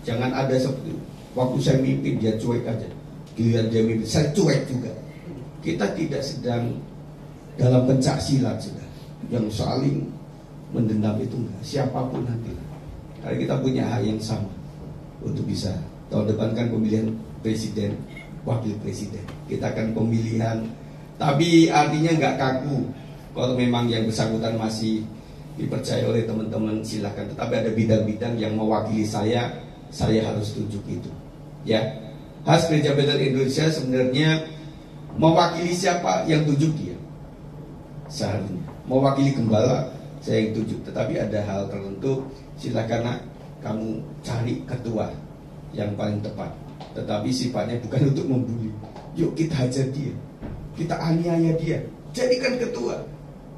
Jangan ada seperti waktu saya mimpin dia cuek aja, giliran dia mimpin saya cuek juga. Kita tidak sedang dalam pencak silat sudah, yang saling mendendam itu enggak. Siapapun nanti, karena kita punya hak yang sama untuk bisa. Tahun depan kan pemilihan presiden, wakil presiden. Kita akan pemilihan, tapi artinya nggak kaku. Kalau memang yang bersangkutan masih dipercaya oleh teman-teman silakan. Tetapi ada bidang-bidang yang mewakili saya harus tunjuk itu. Ya, khas Gereja Bethel Indonesia sebenarnya mewakili siapa yang tunjuk dia. Seharusnya mewakili gembala saya yang tunjuk. Tetapi ada hal tertentu silakan kamu cari ketua yang paling tepat. Tetapi sifatnya bukan untuk membuli. Yuk kita hajar dia, kita aniaya dia, jadikan ketua.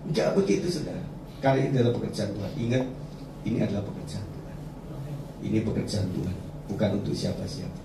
Enggak begitu saudara. Karena ini adalah pekerjaan Tuhan. Ingat, ini adalah pekerjaan Tuhan. Ini pekerjaan Tuhan, bukan untuk siapa-siapa.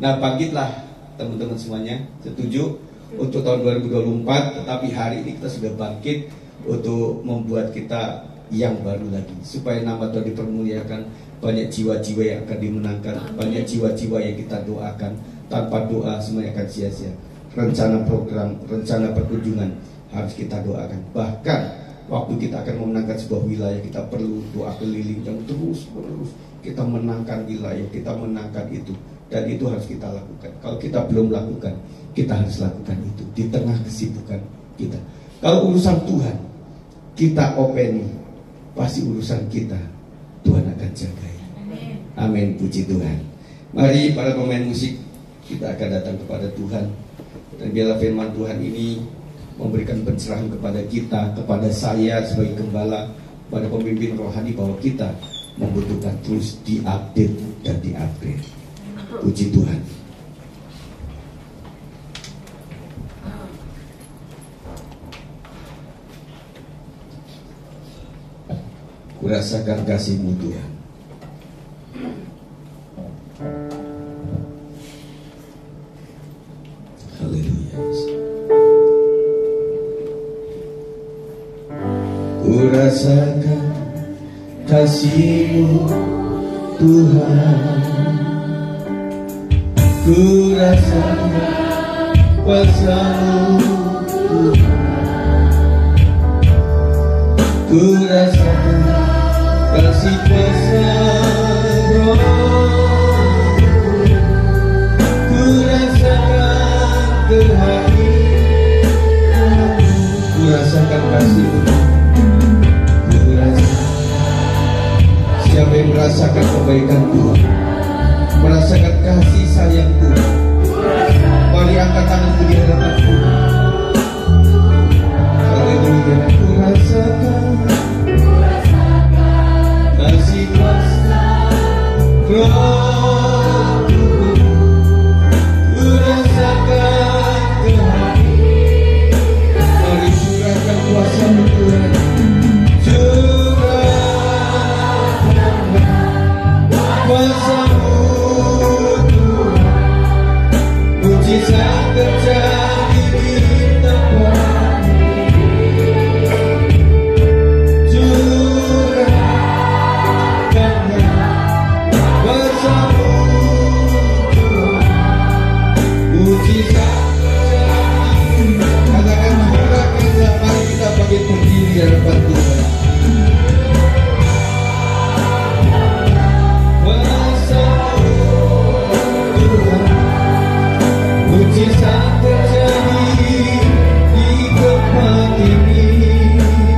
Nah bangkitlah teman-teman semuanya. Setuju untuk tahun 2024. Tetapi hari ini kita sudah bangkit untuk membuat kita yang baru lagi, supaya nama Tuhan dipermuliakan. Banyak jiwa-jiwa yang akan dimenangkan, banyak jiwa-jiwa yang kita doakan. Tanpa doa semuanya akan sia-sia. Rencana program, rencana perkunjungan harus kita doakan. Bahkan waktu kita akan memenangkan sebuah wilayah, kita perlu doa keliling yang terus menerus. Kita menangkan wilayah, kita menangkan itu. Dan itu harus kita lakukan. Kalau kita belum lakukan, kita harus lakukan itu di tengah kesibukan kita. Kalau urusan Tuhan kita openi, pasti urusan kita Tuhan akan jaga. Amin, puji Tuhan. Mari para pemain musik, kita akan datang kepada Tuhan. Dan biarlah firman Tuhan ini memberikan pencerahan kepada kita, kepada saya sebagai gembala, kepada pemimpin rohani, bahwa kita membutuhkan terus diupdate dan diupgrade. Puji Tuhan. Kurasakan kasih-Mu Tuhan. Haleluya. Kurasakan kasih-Mu Tuhan. Ku rasakan kuasa-Mu Tuhan. Ku rasakan kasih kuasa Roh. Ku rasakan kehadiran. Ku rasakan kasih-Mu. Ku rasakan. Siapa yang merasakan kebaikan Tuhan, merasakan kasih sayang Tuhan, mari angkat tanganku di hadapan Tuhan. Haleluya. Ku rasakan kasih kuasa Roh Tuhan. Ku rasakan kehadiran. Mari curahkan kuasa-Mu Tuhan. Kuasa-Mu Tuhan, mujizat terjadi di tempat ini. Curahkanlah kuasa-Mu Tuhan, mujizat terjadi. Katakan curahkanlah. Mari kita bangkit berdiri di hadapan Tuhan. Mujizat terjadi di tempat ini.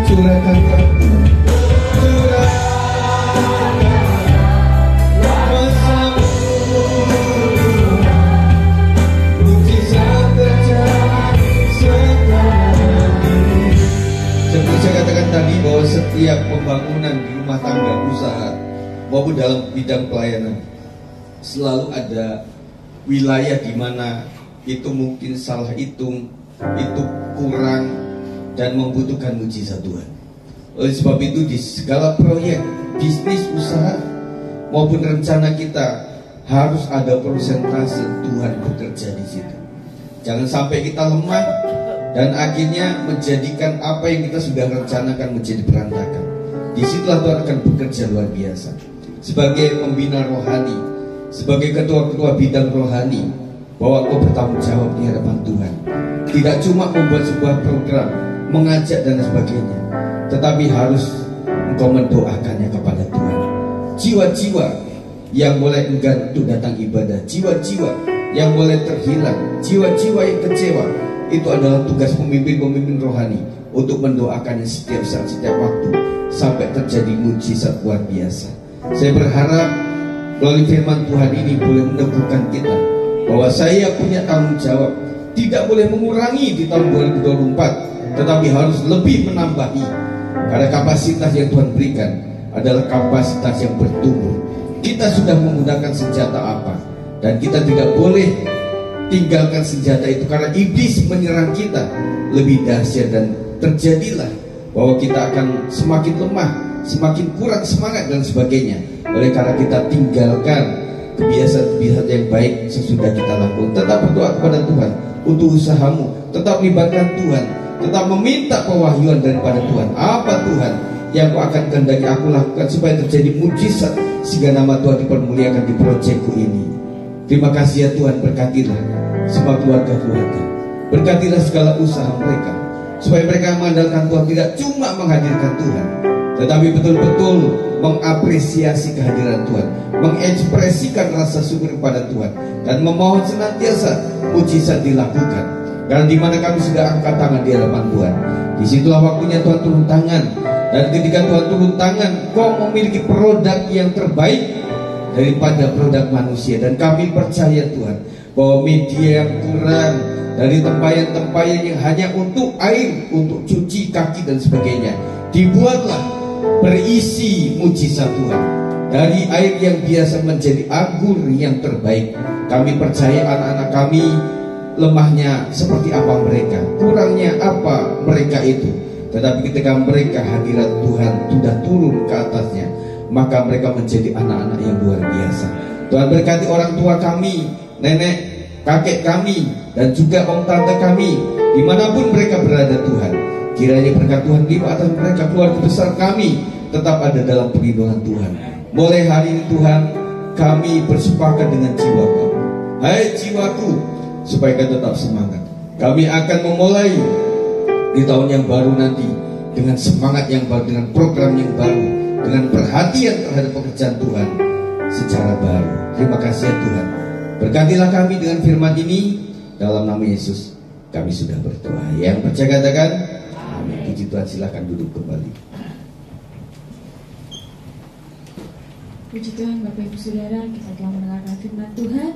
Curahkan Tuhan, curahkan kuasa-Mu Tuhan. Mujizat terjadi sekarang ini. Seperti saya katakan tadi bahwa setiap pembangunan di rumah tangga, usaha maupun dalam bidang pelayanan selalu ada wilayah di mana itu mungkin salah hitung, itu kurang dan membutuhkan mujizat Tuhan. Oleh sebab itu di segala proyek, bisnis, usaha maupun rencana kita harus ada persentase Tuhan bekerja di situ. Jangan sampai kita lemah dan akhirnya menjadikan apa yang kita sudah rencanakan menjadi berantakan. Disitulah Tuhan akan bekerja luar biasa. Sebagai pembina rohani, sebagai ketua-ketua bidang rohani, bahwa kau bertanggung jawab di hadapan Tuhan. Tidak cuma membuat sebuah program, mengajak dan sebagainya, tetapi harus engkau mendoakannya kepada Tuhan. Jiwa-jiwa yang mulai enggan untuk datang ibadah, jiwa-jiwa yang mulai terhilang, jiwa-jiwa yang kecewa, itu adalah tugas pemimpin-pemimpin rohani untuk mendoakannya setiap saat, setiap waktu, sampai terjadi mujizat luar biasa. Saya berharap melalui firman Tuhan ini boleh meneguhkan kita bahwa saya punya tanggung jawab, tidak boleh mengurangi di tahun 2024, tetapi harus lebih menambahi. Karena kapasitas yang Tuhan berikan adalah kapasitas yang bertumbuh. Kita sudah menggunakan senjata apa, dan kita tidak boleh tinggalkan senjata itu, karena iblis menyerang kita lebih dahsyat, dan terjadilah bahwa kita akan semakin lemah, semakin kurang semangat dan sebagainya. Oleh karena kita tinggalkan kebiasaan-kebiasaan yang baik sesudah kita lakukan. Tetap berdoa kepada Tuhan untuk usahamu, tetap libatkan Tuhan, tetap meminta pewahyuan daripada Tuhan. Apa Tuhan yang kau akan kehendaki aku lakukan supaya terjadi mujizat sehingga nama Tuhan dipermuliakan di proyekku ini. Terima kasih ya Tuhan, berkatilah semua keluarga-keluarga, berkatilah segala usaha mereka, supaya mereka mengandalkan Tuhan, tidak cuma menghadirkan Tuhan, tetapi betul-betul mengapresiasi kehadiran Tuhan, mengekspresikan rasa syukur kepada Tuhan, dan memohon senantiasa mujizat dilakukan. Karena di mana kami sudah angkat tangan di hadapan Tuhan, disitulah waktunya Tuhan turun tangan. Dan ketika Tuhan turun tangan, kau memiliki produk yang terbaik daripada produk manusia. Dan kami percaya Tuhan bahwa media yang kurang, dari tempayan-tempayan yang hanya untuk air, untuk cuci kaki dan sebagainya, dibuatlah berisi mujizat Tuhan. Dari air yang biasa menjadi anggur yang terbaik. Kami percaya anak-anak kami lemahnya seperti apa mereka, kurangnya apa mereka itu, tetapi ketika mereka hadirat Tuhan sudah turun ke atasnya, maka mereka menjadi anak-anak yang luar biasa. Tuhan berkati orang tua kami, nenek, kakek kami, dan juga om tante kami, dimanapun mereka berada Tuhan. Kiranya berkat Tuhan limpah atas mereka, keluarga besar kami, tetap ada dalam perlindungan Tuhan. Mulai hari ini Tuhan, kami bersepakat dengan jiwa kami. Hai jiwaku, supaya kau tetap semangat. Kami akan memulai di tahun yang baru nanti dengan semangat yang baru, dengan program yang baru, dengan perhatian terhadap pekerjaan Tuhan secara baru. Terima kasih ya Tuhan. Berkatilah kami dengan firman ini. Dalam nama Yesus kami sudah berdoa. Yang percaya katakan amin. Puji Tuhan, silakan duduk kembali. Puji Tuhan Bapak Ibu Saudara, kita telah mendengarkan firman Tuhan.